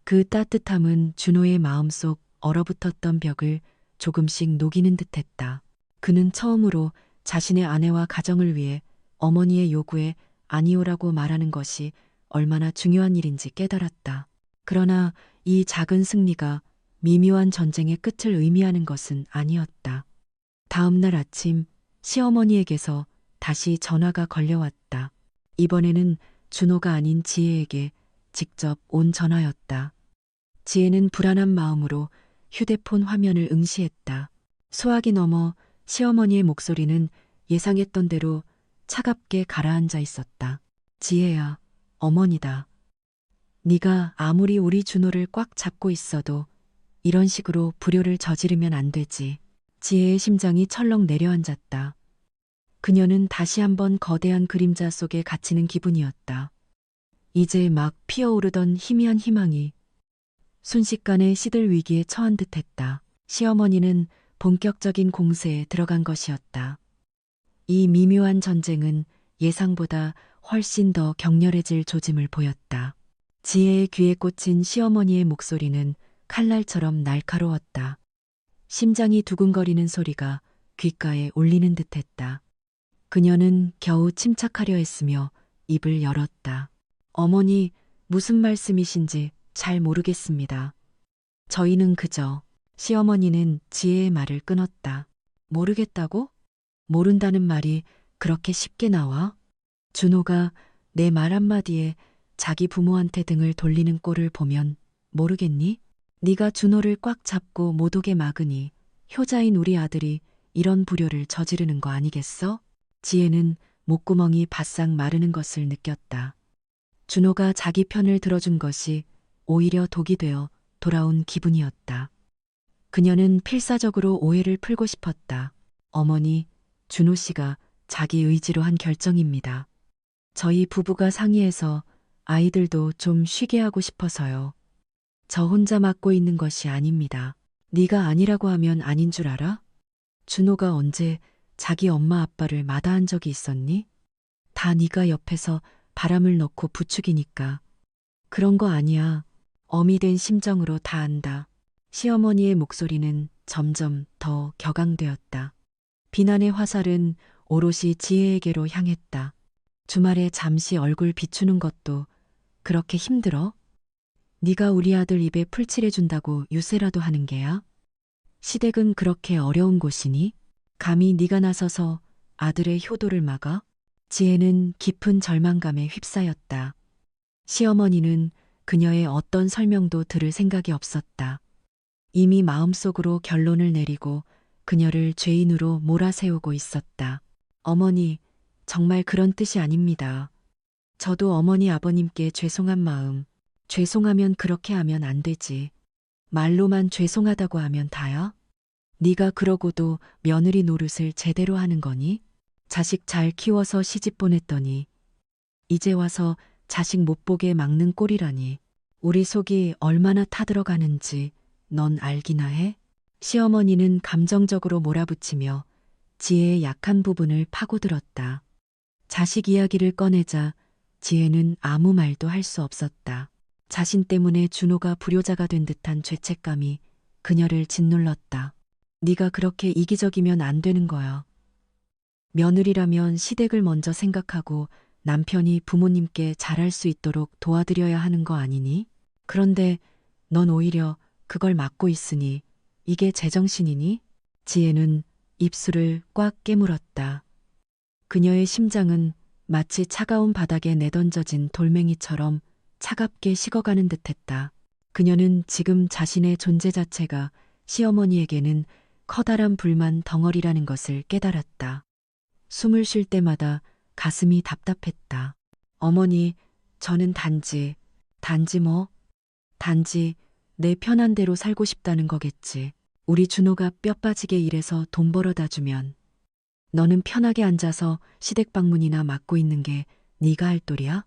그 따뜻함은 준호의 마음속 얼어붙었던 벽을 조금씩 녹이는 듯했다. 그는 처음으로 자신의 아내와 가정을 위해 어머니의 요구에 아니오라고 말하는 것이 얼마나 중요한 일인지 깨달았다. 그러나 이 작은 승리가 미묘한 전쟁의 끝을 의미하는 것은 아니었다. 다음 날 아침 시어머니에게서 다시 전화가 걸려왔다. 이번에는 준호가 아닌 지혜에게 직접 온 전화였다. 지혜는 불안한 마음으로 휴대폰 화면을 응시했다. 수화기 너머 시어머니의 목소리는 예상했던 대로 차갑게 가라앉아 있었다. 지혜야, 어머니다. 네가 아무리 우리 준호를 꽉 잡고 있어도 이런 식으로 불효를 저지르면 안 되지. 지혜의 심장이 철렁 내려앉았다. 그녀는 다시 한번 거대한 그림자 속에 갇히는 기분이었다. 이제 막 피어오르던 희미한 희망이 순식간에 시들 위기에 처한 듯했다. 시어머니는 본격적인 공세에 들어간 것이었다. 이 미묘한 전쟁은 예상보다 훨씬 더 격렬해질 조짐을 보였다. 지혜의 귀에 꽂힌 시어머니의 목소리는 칼날처럼 날카로웠다. 심장이 두근거리는 소리가 귓가에 울리는 듯했다. 그녀는 겨우 침착하려 했으며 입을 열었다. 어머니, 무슨 말씀이신지 잘 모르겠습니다. 저희는 그저. 시어머니는 지혜의 말을 끊었다. 모르겠다고? 모른다는 말이 그렇게 쉽게 나와? 준호가 내 말 한마디에 자기 부모한테 등을 돌리는 꼴을 보면 모르겠니? 네가 준호를 꽉 잡고 못 오게 막으니 효자인 우리 아들이 이런 불효를 저지르는 거 아니겠어? 지혜는 목구멍이 바싹 마르는 것을 느꼈다. 준호가 자기 편을 들어준 것이 오히려 독이 되어 돌아온 기분이었다. 그녀는 필사적으로 오해를 풀고 싶었다. 어머니, 준호 씨가 자기 의지로 한 결정입니다. 저희 부부가 상의해서 아이들도 좀 쉬게 하고 싶어서요. 저 혼자 맡고 있는 것이 아닙니다. 네가 아니라고 하면 아닌 줄 알아? 준호가 언제 자기 엄마 아빠를 마다한 적이 있었니? 다 네가 옆에서 바람을 넣고 부추기니까. 그런 거 아니야. 어미 된 심정으로 다 안다. 시어머니의 목소리는 점점 더 격앙되었다. 비난의 화살은 오롯이 지혜에게로 향했다. 주말에 잠시 얼굴 비추는 것도 그렇게 힘들어? 네가 우리 아들 입에 풀칠해준다고 유세라도 하는 게야? 시댁은 그렇게 어려운 곳이니? 감히 네가 나서서 아들의 효도를 막아? 지혜는 깊은 절망감에 휩싸였다. 시어머니는 그녀의 어떤 설명도 들을 생각이 없었다. 이미 마음속으로 결론을 내리고 그녀를 죄인으로 몰아세우고 있었다. 어머니, 정말 그런 뜻이 아닙니다. 저도 어머니 아버님께 죄송한 마음, 죄송하면 그렇게 하면 안 되지. 말로만 죄송하다고 하면 다야? 네가 그러고도 며느리 노릇을 제대로 하는 거니? 자식 잘 키워서 시집 보냈더니 이제 와서 자식 못 보게 막는 꼴이라니. 우리 속이 얼마나 타들어가는지 넌 알기나 해? 시어머니는 감정적으로 몰아붙이며 지혜의 약한 부분을 파고들었다. 자식 이야기를 꺼내자 지혜는 아무 말도 할 수 없었다. 자신 때문에 준호가 불효자가 된 듯한 죄책감이 그녀를 짓눌렀다. 네가 그렇게 이기적이면 안 되는 거야. 며느리라면 시댁을 먼저 생각하고 남편이 부모님께 잘할 수 있도록 도와드려야 하는 거 아니니? 그런데 넌 오히려 그걸 막고 있으니 이게 제정신이니? 지혜는 입술을 꽉 깨물었다. 그녀의 심장은 마치 차가운 바닥에 내던져진 돌멩이처럼 차갑게 식어가는 듯했다. 그녀는 지금 자신의 존재 자체가 시어머니에게는 커다란 불만 덩어리라는 것을 깨달았다. 숨을 쉴 때마다 가슴이 답답했다. 어머니, 저는 단지 내 편한 대로 살고 싶다는 거겠지. 우리 준호가 뼈 빠지게 일해서 돈 벌어다 주면 너는 편하게 앉아서 시댁 방문이나 맡고 있는 게 네가 할 도리야?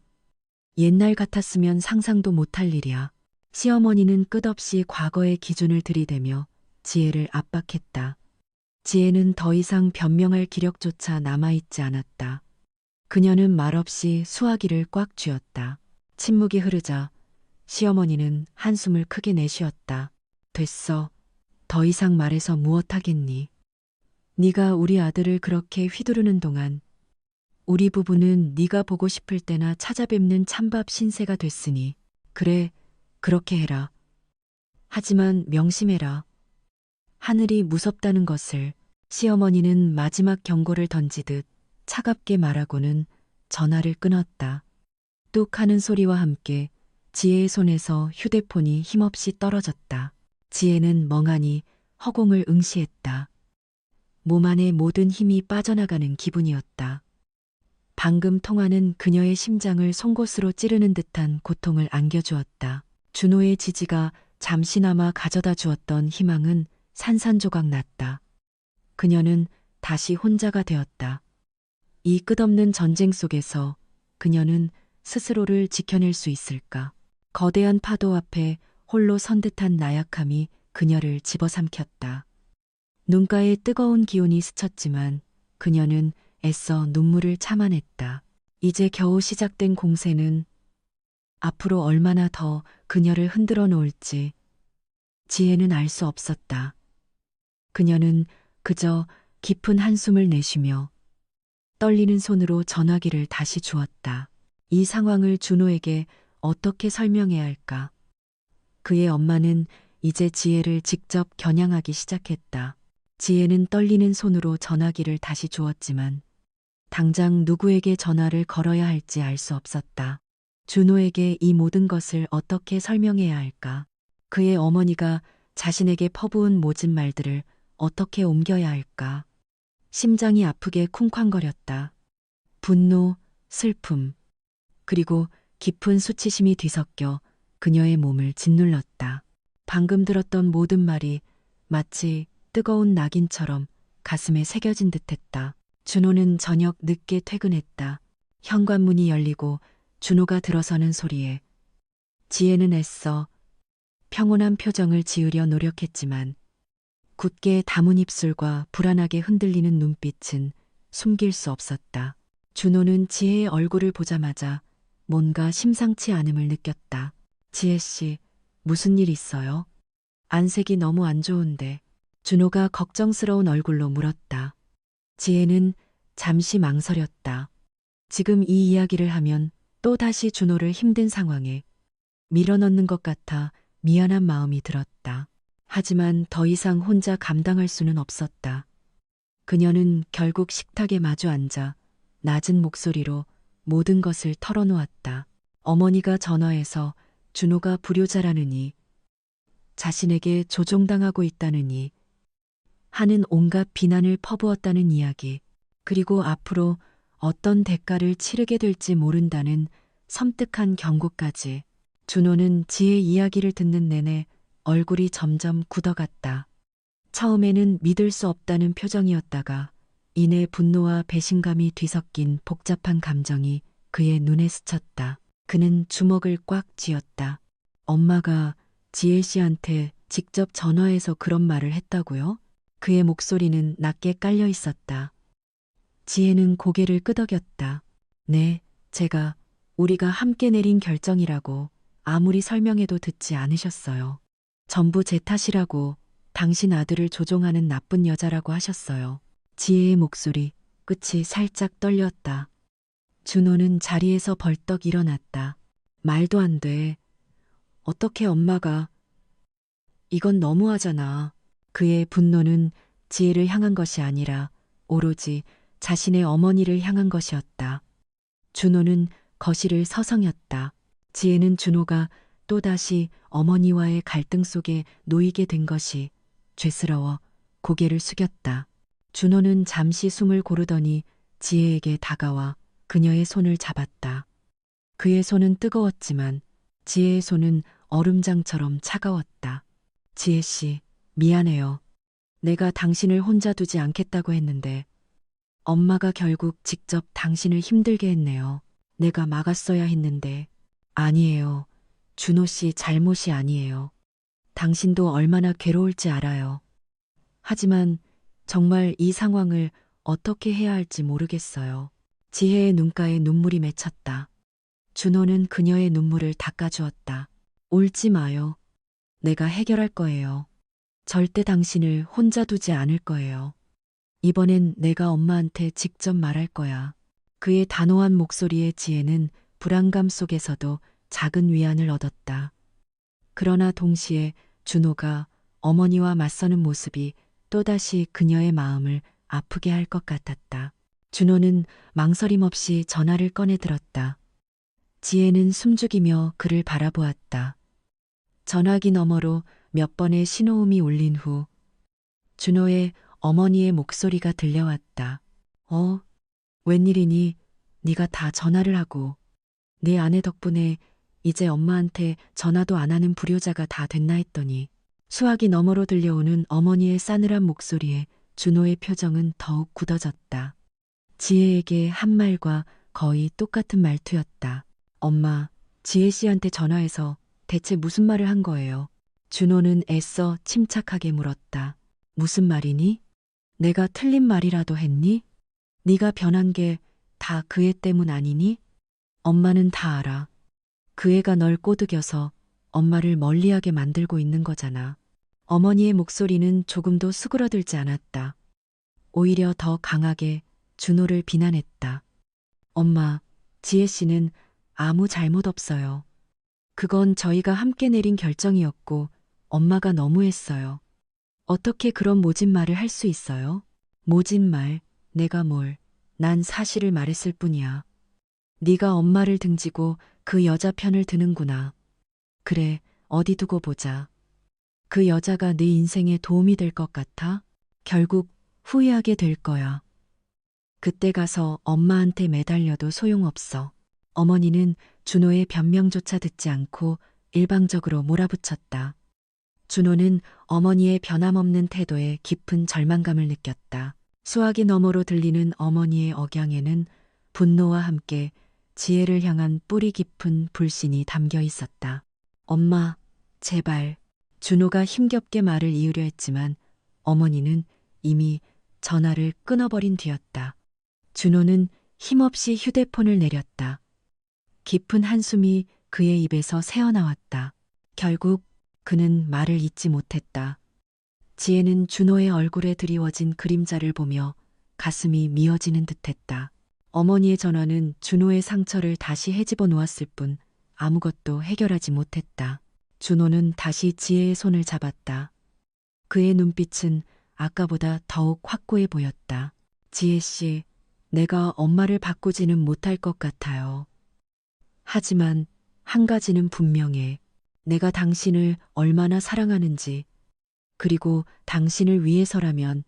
옛날 같았으면 상상도 못할 일이야. 시어머니는 끝없이 과거의 기준을 들이대며 지혜를 압박했다. 지혜는 더 이상 변명할 기력조차 남아있지 않았다. 그녀는 말없이 수화기를 꽉 쥐었다. 침묵이 흐르자 시어머니는 한숨을 크게 내쉬었다. 됐어. 더 이상 말해서 무엇하겠니? 네가 우리 아들을 그렇게 휘두르는 동안 우리 부부는 네가 보고 싶을 때나 찾아뵙는 찬밥 신세가 됐으니 그래, 그렇게 해라. 하지만 명심해라. 하늘이 무섭다는 것을. 시어머니는 마지막 경고를 던지듯 차갑게 말하고는 전화를 끊었다. 뚝 하는 소리와 함께 지혜의 손에서 휴대폰이 힘없이 떨어졌다. 지혜는 멍하니 허공을 응시했다. 몸 안의 모든 힘이 빠져나가는 기분이었다. 방금 통화는 그녀의 심장을 송곳으로 찌르는 듯한 고통을 안겨주었다. 준호의 지지가 잠시나마 가져다 주었던 희망은 산산조각 났다. 그녀는 다시 혼자가 되었다. 이 끝없는 전쟁 속에서 그녀는 스스로를 지켜낼 수 있을까? 거대한 파도 앞에 홀로 선 듯한 나약함이 그녀를 집어삼켰다. 눈가에 뜨거운 기운이 스쳤지만 그녀는 애써 눈물을 참아냈다. 이제 겨우 시작된 공세는 앞으로 얼마나 더 그녀를 흔들어 놓을지 지혜는 알 수 없었다. 그녀는 그저 깊은 한숨을 내쉬며 떨리는 손으로 전화기를 다시 주었다. 이 상황을 준호에게 어떻게 설명해야 할까? 그의 엄마는 이제 지혜를 직접 겨냥하기 시작했다. 지혜는 떨리는 손으로 전화기를 다시 주었지만 당장 누구에게 전화를 걸어야 할지 알 수 없었다. 준호에게 이 모든 것을 어떻게 설명해야 할까? 그의 어머니가 자신에게 퍼부은 모진 말들을 어떻게 옮겨야 할까? 심장이 아프게 쿵쾅거렸다. 분노, 슬픔, 그리고 깊은 수치심이 뒤섞여 그녀의 몸을 짓눌렀다. 방금 들었던 모든 말이 마치 뜨거운 낙인처럼 가슴에 새겨진 듯했다. 준호는 저녁 늦게 퇴근했다. 현관문이 열리고 준호가 들어서는 소리에 지혜는 애써 평온한 표정을 지으려 노력했지만 굳게 담은 입술과 불안하게 흔들리는 눈빛은 숨길 수 없었다. 준호는 지혜의 얼굴을 보자마자 뭔가 심상치 않음을 느꼈다. 지혜 씨, 무슨 일 있어요? 안색이 너무 안 좋은데. 준호가 걱정스러운 얼굴로 물었다. 지혜는 잠시 망설였다. 지금 이 이야기를 하면 또다시 준호를 힘든 상황에 밀어넣는 것 같아 미안한 마음이 들었다. 하지만 더 이상 혼자 감당할 수는 없었다. 그녀는 결국 식탁에 마주 앉아 낮은 목소리로 모든 것을 털어놓았다. 어머니가 전화해서 준호가 불효자라느니, 자신에게 조종당하고 있다느니 하는 온갖 비난을 퍼부었다는 이야기, 그리고 앞으로 어떤 대가를 치르게 될지 모른다는 섬뜩한 경고까지. 준호는 지혜의 이야기를 듣는 내내 얼굴이 점점 굳어갔다. 처음에는 믿을 수 없다는 표정이었다가 이내 분노와 배신감이 뒤섞인 복잡한 감정이 그의 눈에 스쳤다. 그는 주먹을 꽉 쥐었다. 엄마가 지혜 씨한테 직접 전화해서 그런 말을 했다고요? 그의 목소리는 낮게 깔려 있었다. 지혜는 고개를 끄덕였다. 네, 우리가 함께 내린 결정이라고 아무리 설명해도 듣지 않으셨어요. 전부 제 탓이라고, 당신 아들을 조종하는 나쁜 여자라고 하셨어요. 지혜의 목소리 끝이 살짝 떨렸다. 준호는 자리에서 벌떡 일어났다. 말도 안 돼. 어떻게 엄마가. 이건 너무하잖아. 그의 분노는 지혜를 향한 것이 아니라 오로지 자신의 어머니를 향한 것이었다. 준호는 거실을 서성였다. 지혜는 준호가 또다시 어머니와의 갈등 속에 놓이게 된 것이 죄스러워 고개를 숙였다. 준호는 잠시 숨을 고르더니 지혜에게 다가와 그녀의 손을 잡았다. 그의 손은 뜨거웠지만 지혜의 손은 얼음장처럼 차가웠다. 지혜 씨, 미안해요. 내가 당신을 혼자 두지 않겠다고 했는데 엄마가 결국 직접 당신을 힘들게 했네요. 내가 막았어야 했는데. 아니에요. 준호 씨 잘못이 아니에요. 당신도 얼마나 괴로울지 알아요. 하지만 정말 이 상황을 어떻게 해야 할지 모르겠어요. 지혜의 눈가에 눈물이 맺혔다. 준호는 그녀의 눈물을 닦아주었다. 울지 마요. 내가 해결할 거예요. 절대 당신을 혼자 두지 않을 거예요. 이번엔 내가 엄마한테 직접 말할 거야. 그의 단호한 목소리에 지혜는 불안감 속에서도 작은 위안을 얻었다. 그러나 동시에 준호가 어머니와 맞서는 모습이 또다시 그녀의 마음을 아프게 할 것 같았다. 준호는 망설임 없이 전화를 꺼내 들었다. 지혜는 숨죽이며 그를 바라보았다. 전화기 너머로 몇 번의 신호음이 울린 후 준호의 어머니의 목소리가 들려왔다. 웬일이니? 네가 다 전화를 하고 네 아내 덕분에 이제 엄마한테 전화도 안 하는 불효자가 다 됐나 했더니 수화기 너머로 들려오는 어머니의 싸늘한 목소리에 준호의 표정은 더욱 굳어졌다. 지혜에게 한 말과 거의 똑같은 말투였다. 엄마, 지혜 씨한테 전화해서 대체 무슨 말을 한 거예요? 준호는 애써 침착하게 물었다. 무슨 말이니? 내가 틀린 말이라도 했니? 네가 변한 게 다 그 애 때문 아니니? 엄마는 다 알아. 그 애가 널 꼬드겨서 엄마를 멀리하게 만들고 있는 거잖아. 어머니의 목소리는 조금도 수그러들지 않았다. 오히려 더 강하게 준호를 비난했다. 엄마, 지혜 씨는 아무 잘못 없어요. 그건 저희가 함께 내린 결정이었고 엄마가 너무했어요. 어떻게 그런 모진 말을 할 수 있어요? 모진 말, 내가 뭘. 난 사실을 말했을 뿐이야. 네가 엄마를 등지고 그 여자 편을 드는구나. 그래, 어디 두고 보자. 그 여자가 네 인생에 도움이 될 것 같아? 결국 후회하게 될 거야. 그때 가서 엄마한테 매달려도 소용없어. 어머니는 준호의 변명조차 듣지 않고 일방적으로 몰아붙였다. 준호는 어머니의 변함없는 태도에 깊은 절망감을 느꼈다. 수화기 너머로 들리는 어머니의 억양에는 분노와 함께 지혜를 향한 뿌리 깊은 불신이 담겨 있었다. 엄마, 제발. 준호가 힘겹게 말을 이으려 했지만 어머니는 이미 전화를 끊어버린 뒤였다. 준호는 힘없이 휴대폰을 내렸다. 깊은 한숨이 그의 입에서 새어나왔다. 결국 그는 말을 잇지 못했다. 지혜는 준호의 얼굴에 드리워진 그림자를 보며 가슴이 미어지는 듯했다. 어머니의 전화는 준호의 상처를 다시 헤집어 놓았을 뿐 아무것도 해결하지 못했다. 준호는 다시 지혜의 손을 잡았다. 그의 눈빛은 아까보다 더욱 확고해 보였다. 지혜 씨, 내가 엄마를 바꾸지는 못할 것 같아요. 하지만 한 가지는 분명해. 내가 당신을 얼마나 사랑하는지, 그리고 당신을 위해서라면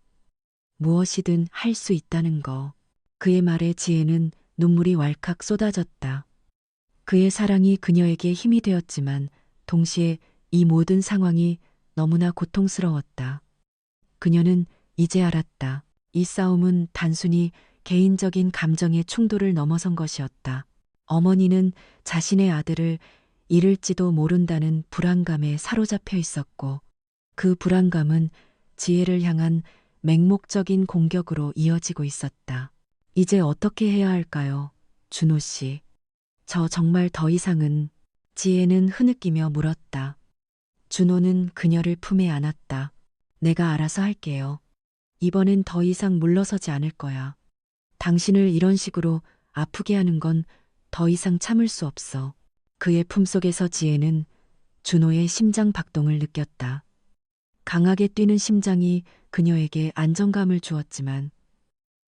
무엇이든 할 수 있다는 거. 그의 말에 지혜는 눈물이 왈칵 쏟아졌다. 그의 사랑이 그녀에게 힘이 되었지만 동시에 이 모든 상황이 너무나 고통스러웠다. 그녀는 이제 알았다. 이 싸움은 단순히 개인적인 감정의 충돌을 넘어선 것이었다. 어머니는 자신의 아들을 잃을지도 모른다는 불안감에 사로잡혀 있었고 그 불안감은 지혜를 향한 맹목적인 공격으로 이어지고 있었다. 이제 어떻게 해야 할까요? 준호 씨. 저 정말 더 이상은. 지혜는 흐느끼며 물었다. 준호는 그녀를 품에 안았다. 내가 알아서 할게요. 이번엔 더 이상 물러서지 않을 거야. 당신을 이런 식으로 아프게 하는 건 더 이상 참을 수 없어. 그의 품속에서 지혜는 준호의 심장 박동을 느꼈다. 강하게 뛰는 심장이 그녀에게 안정감을 주었지만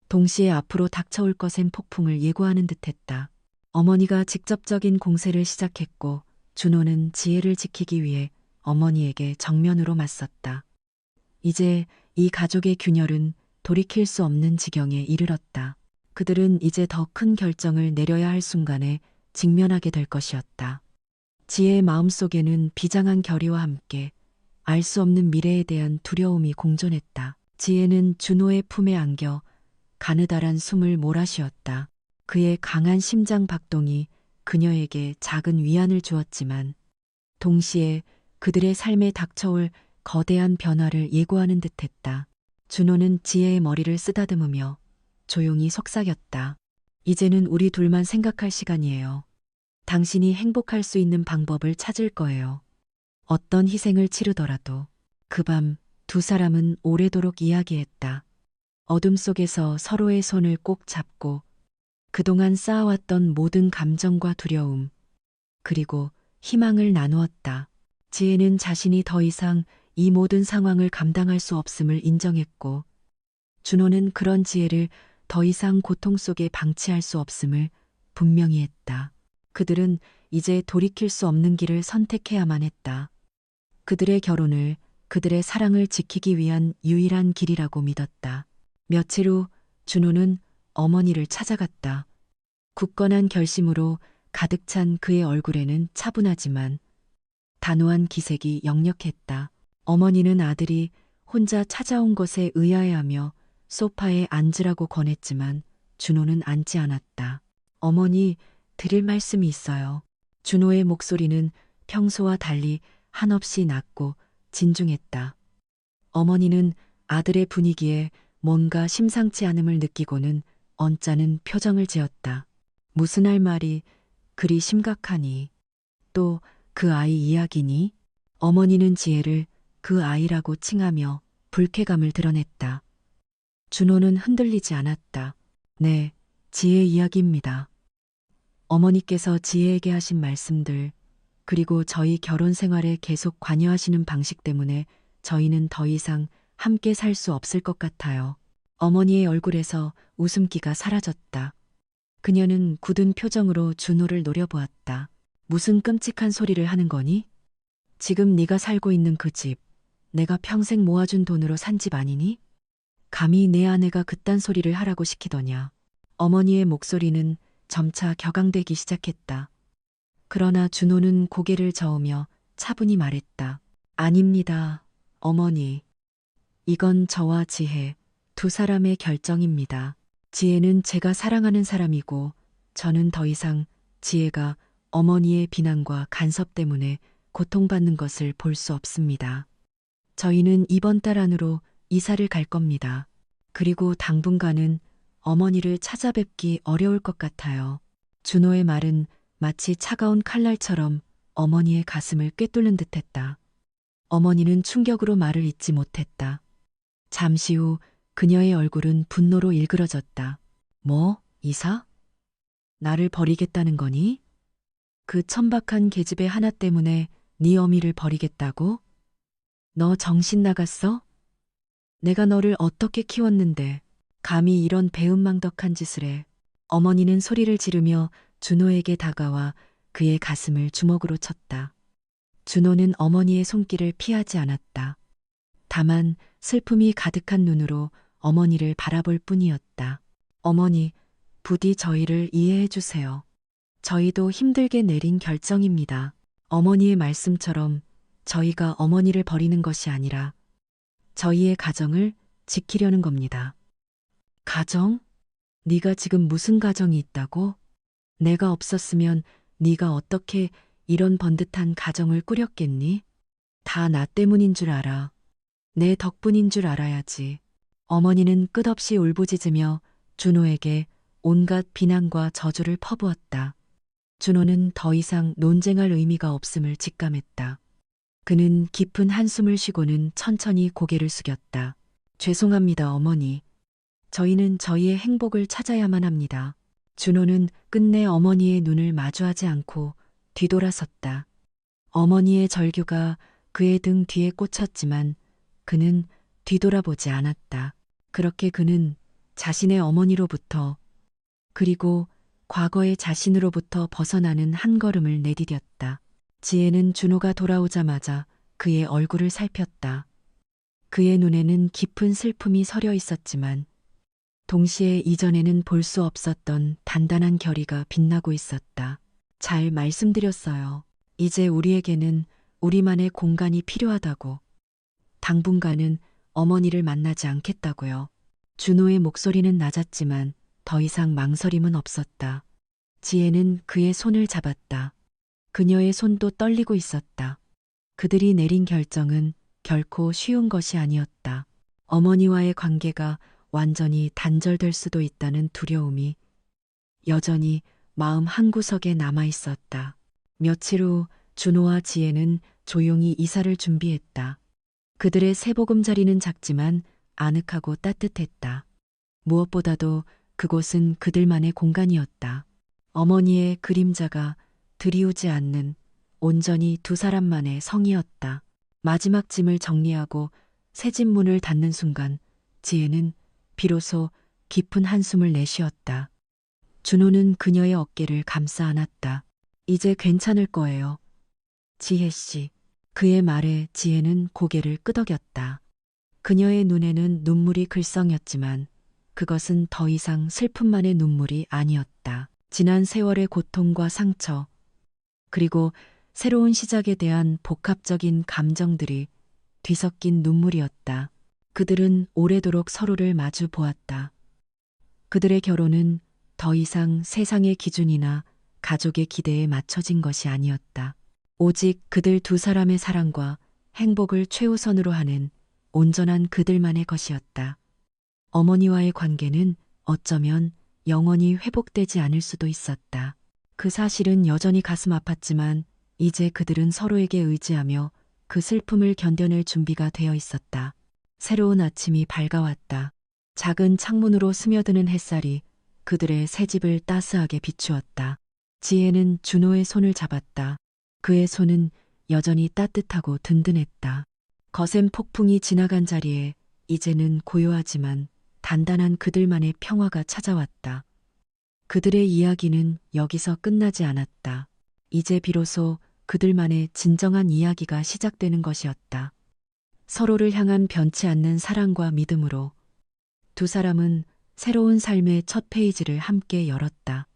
동시에 앞으로 닥쳐올 것엔 폭풍을 예고하는 듯했다. 어머니가 직접적인 공세를 시작했고 준호는 지혜를 지키기 위해 어머니에게 정면으로 맞섰다. 이제 이 가족의 균열은 돌이킬 수 없는 지경에 이르렀다. 그들은 이제 더 큰 결정을 내려야 할 순간에 직면하게 될 것이었다. 지혜의 마음속에는 비장한 결의와 함께 알 수 없는 미래에 대한 두려움이 공존했다. 지혜는 준호의 품에 안겨 가느다란 숨을 몰아쉬었다. 그의 강한 심장 박동이 그녀에게 작은 위안을 주었지만 동시에 그들의 삶에 닥쳐올 거대한 변화를 예고하는 듯했다. 준호는 지혜의 머리를 쓰다듬으며 조용히 속삭였다. 이제는 우리 둘만 생각할 시간이에요. 당신이 행복할 수 있는 방법을 찾을 거예요. 어떤 희생을 치르더라도. 그 밤 두 사람은 오래도록 이야기했다. 어둠 속에서 서로의 손을 꼭 잡고 그동안 쌓아왔던 모든 감정과 두려움, 그리고 희망을 나누었다. 지혜는 자신이 더 이상 이 모든 상황을 감당할 수 없음을 인정했고, 준호는 그런 지혜를 더 이상 고통 속에 방치할 수 없음을 분명히 했다. 그들은 이제 돌이킬 수 없는 길을 선택해야만 했다. 그들의 결혼을, 그들의 사랑을 지키기 위한 유일한 길이라고 믿었다. 며칠 후 준호는 어머니를 찾아갔다. 굳건한 결심으로 가득 찬 그의 얼굴에는 차분하지만 단호한 기색이 역력했다. 어머니는 아들이 혼자 찾아온 것에 의아해하며 소파에 앉으라고 권했지만 준호는 앉지 않았다. 어머니, 드릴 말씀이 있어요. 준호의 목소리는 평소와 달리 한없이 낮고 진중했다. 어머니는 아들의 분위기에 뭔가 심상치 않음을 느끼고는 언짢은 표정을 지었다. 무슨 할 말이 그리 심각하니? 또 그 아이 이야기니? 어머니는 지혜를 그 아이라고 칭하며 불쾌감을 드러냈다. 준호는 흔들리지 않았다. 네, 지혜 이야기입니다. 어머니께서 지혜에게 하신 말씀들, 그리고 저희 결혼 생활에 계속 관여하시는 방식 때문에 저희는 더 이상 함께 살 수 없을 것 같아요. 어머니의 얼굴에서 웃음기가 사라졌다. 그녀는 굳은 표정으로 준호를 노려보았다. 무슨 끔찍한 소리를 하는 거니? 지금 네가 살고 있는 그 집, 내가 평생 모아준 돈으로 산 집 아니니? 감히 내 아내가 그딴 소리를 하라고 시키더냐. 어머니의 목소리는 점차 격앙되기 시작했다. 그러나 준호는 고개를 저으며 차분히 말했다. 아닙니다, 어머니. 이건 저와 지혜, 두 사람의 결정입니다. 지혜는 제가 사랑하는 사람이고 저는 더 이상 지혜가 어머니의 비난과 간섭 때문에 고통받는 것을 볼 수 없습니다. 저희는 이번 달 안으로 이사를 갈 겁니다. 그리고 당분간은 어머니를 찾아뵙기 어려울 것 같아요. 준호의 말은 마치 차가운 칼날처럼 어머니의 가슴을 꿰뚫는 듯했다. 어머니는 충격으로 말을 잇지 못했다. 잠시 후 그녀의 얼굴은 분노로 일그러졌다. 뭐, 이사? 나를 버리겠다는 거니? 그 천박한 계집애 하나 때문에 네 어미를 버리겠다고? 너 정신 나갔어? 내가 너를 어떻게 키웠는데 감히 이런 배은망덕한 짓을 해. 어머니는 소리를 지르며 준호에게 다가와 그의 가슴을 주먹으로 쳤다. 준호는 어머니의 손길을 피하지 않았다. 다만 슬픔이 가득한 눈으로 어머니를 바라볼 뿐이었다. 어머니, 부디 저희를 이해해 주세요. 저희도 힘들게 내린 결정입니다. 어머니의 말씀처럼 저희가 어머니를 버리는 것이 아니라 저희의 가정을 지키려는 겁니다. 가정? 네가 지금 무슨 가정이 있다고? 내가 없었으면 네가 어떻게 이런 번듯한 가정을 꾸렸겠니? 다 나 때문인 줄 알아. 내 덕분인 줄 알아야지. 어머니는 끝없이 울부짖으며 준호에게 온갖 비난과 저주를 퍼부었다. 준호는 더 이상 논쟁할 의미가 없음을 직감했다. 그는 깊은 한숨을 쉬고는 천천히 고개를 숙였다. 죄송합니다, 어머니. 저희는 저희의 행복을 찾아야만 합니다. 준호는 끝내 어머니의 눈을 마주하지 않고 뒤돌아섰다. 어머니의 절규가 그의 등 뒤에 꽂혔지만 그는 뒤돌아보지 않았다. 그렇게 그는 자신의 어머니로부터 그리고 과거의 자신으로부터 벗어나는 한 걸음을 내디뎠다. 지혜는 준호가 돌아오자마자 그의 얼굴을 살폈다. 그의 눈에는 깊은 슬픔이 서려 있었지만 동시에 이전에는 볼 수 없었던 단단한 결의가 빛나고 있었다. 잘 말씀드렸어요. 이제 우리에게는 우리만의 공간이 필요하다고. 당분간은 어머니를 만나지 않겠다고요. 준호의 목소리는 낮았지만 더 이상 망설임은 없었다. 지혜는 그의 손을 잡았다. 그녀의 손도 떨리고 있었다. 그들이 내린 결정은 결코 쉬운 것이 아니었다. 어머니와의 관계가 완전히 단절될 수도 있다는 두려움이 여전히 마음 한구석에 남아 있었다. 며칠 후 준호와 지혜는 조용히 이사를 준비했다. 그들의 새보금자리는 작지만 아늑하고 따뜻했다. 무엇보다도 그곳은 그들만의 공간이었다. 어머니의 그림자가 드리우지 않는 온전히 두 사람만의 성이었다. 마지막 짐을 정리하고 새 집 문을 닫는 순간 지혜는 비로소 깊은 한숨을 내쉬었다. 준호는 그녀의 어깨를 감싸 안았다. 이제 괜찮을 거예요. 지혜 씨. 그의 말에 지혜는 고개를 끄덕였다. 그녀의 눈에는 눈물이 글썽였지만 그것은 더 이상 슬픔만의 눈물이 아니었다. 지난 세월의 고통과 상처, 그리고 새로운 시작에 대한 복합적인 감정들이 뒤섞인 눈물이었다. 그들은 오래도록 서로를 마주 보았다. 그들의 결혼은 더 이상 세상의 기준이나 가족의 기대에 맞춰진 것이 아니었다. 오직 그들 두 사람의 사랑과 행복을 최우선으로 하는 온전한 그들만의 것이었다. 어머니와의 관계는 어쩌면 영원히 회복되지 않을 수도 있었다. 그 사실은 여전히 가슴 아팠지만 이제 그들은 서로에게 의지하며 그 슬픔을 견뎌낼 준비가 되어 있었다. 새로운 아침이 밝아왔다. 작은 창문으로 스며드는 햇살이 그들의 새 집을 따스하게 비추었다. 지혜는 준호의 손을 잡았다. 그의 손은 여전히 따뜻하고 든든했다. 거센 폭풍이 지나간 자리에 이제는 고요하지만 단단한 그들만의 평화가 찾아왔다. 그들의 이야기는 여기서 끝나지 않았다. 이제 비로소 그들만의 진정한 이야기가 시작되는 것이었다. 서로를 향한 변치 않는 사랑과 믿음으로 두 사람은 새로운 삶의 첫 페이지를 함께 열었다.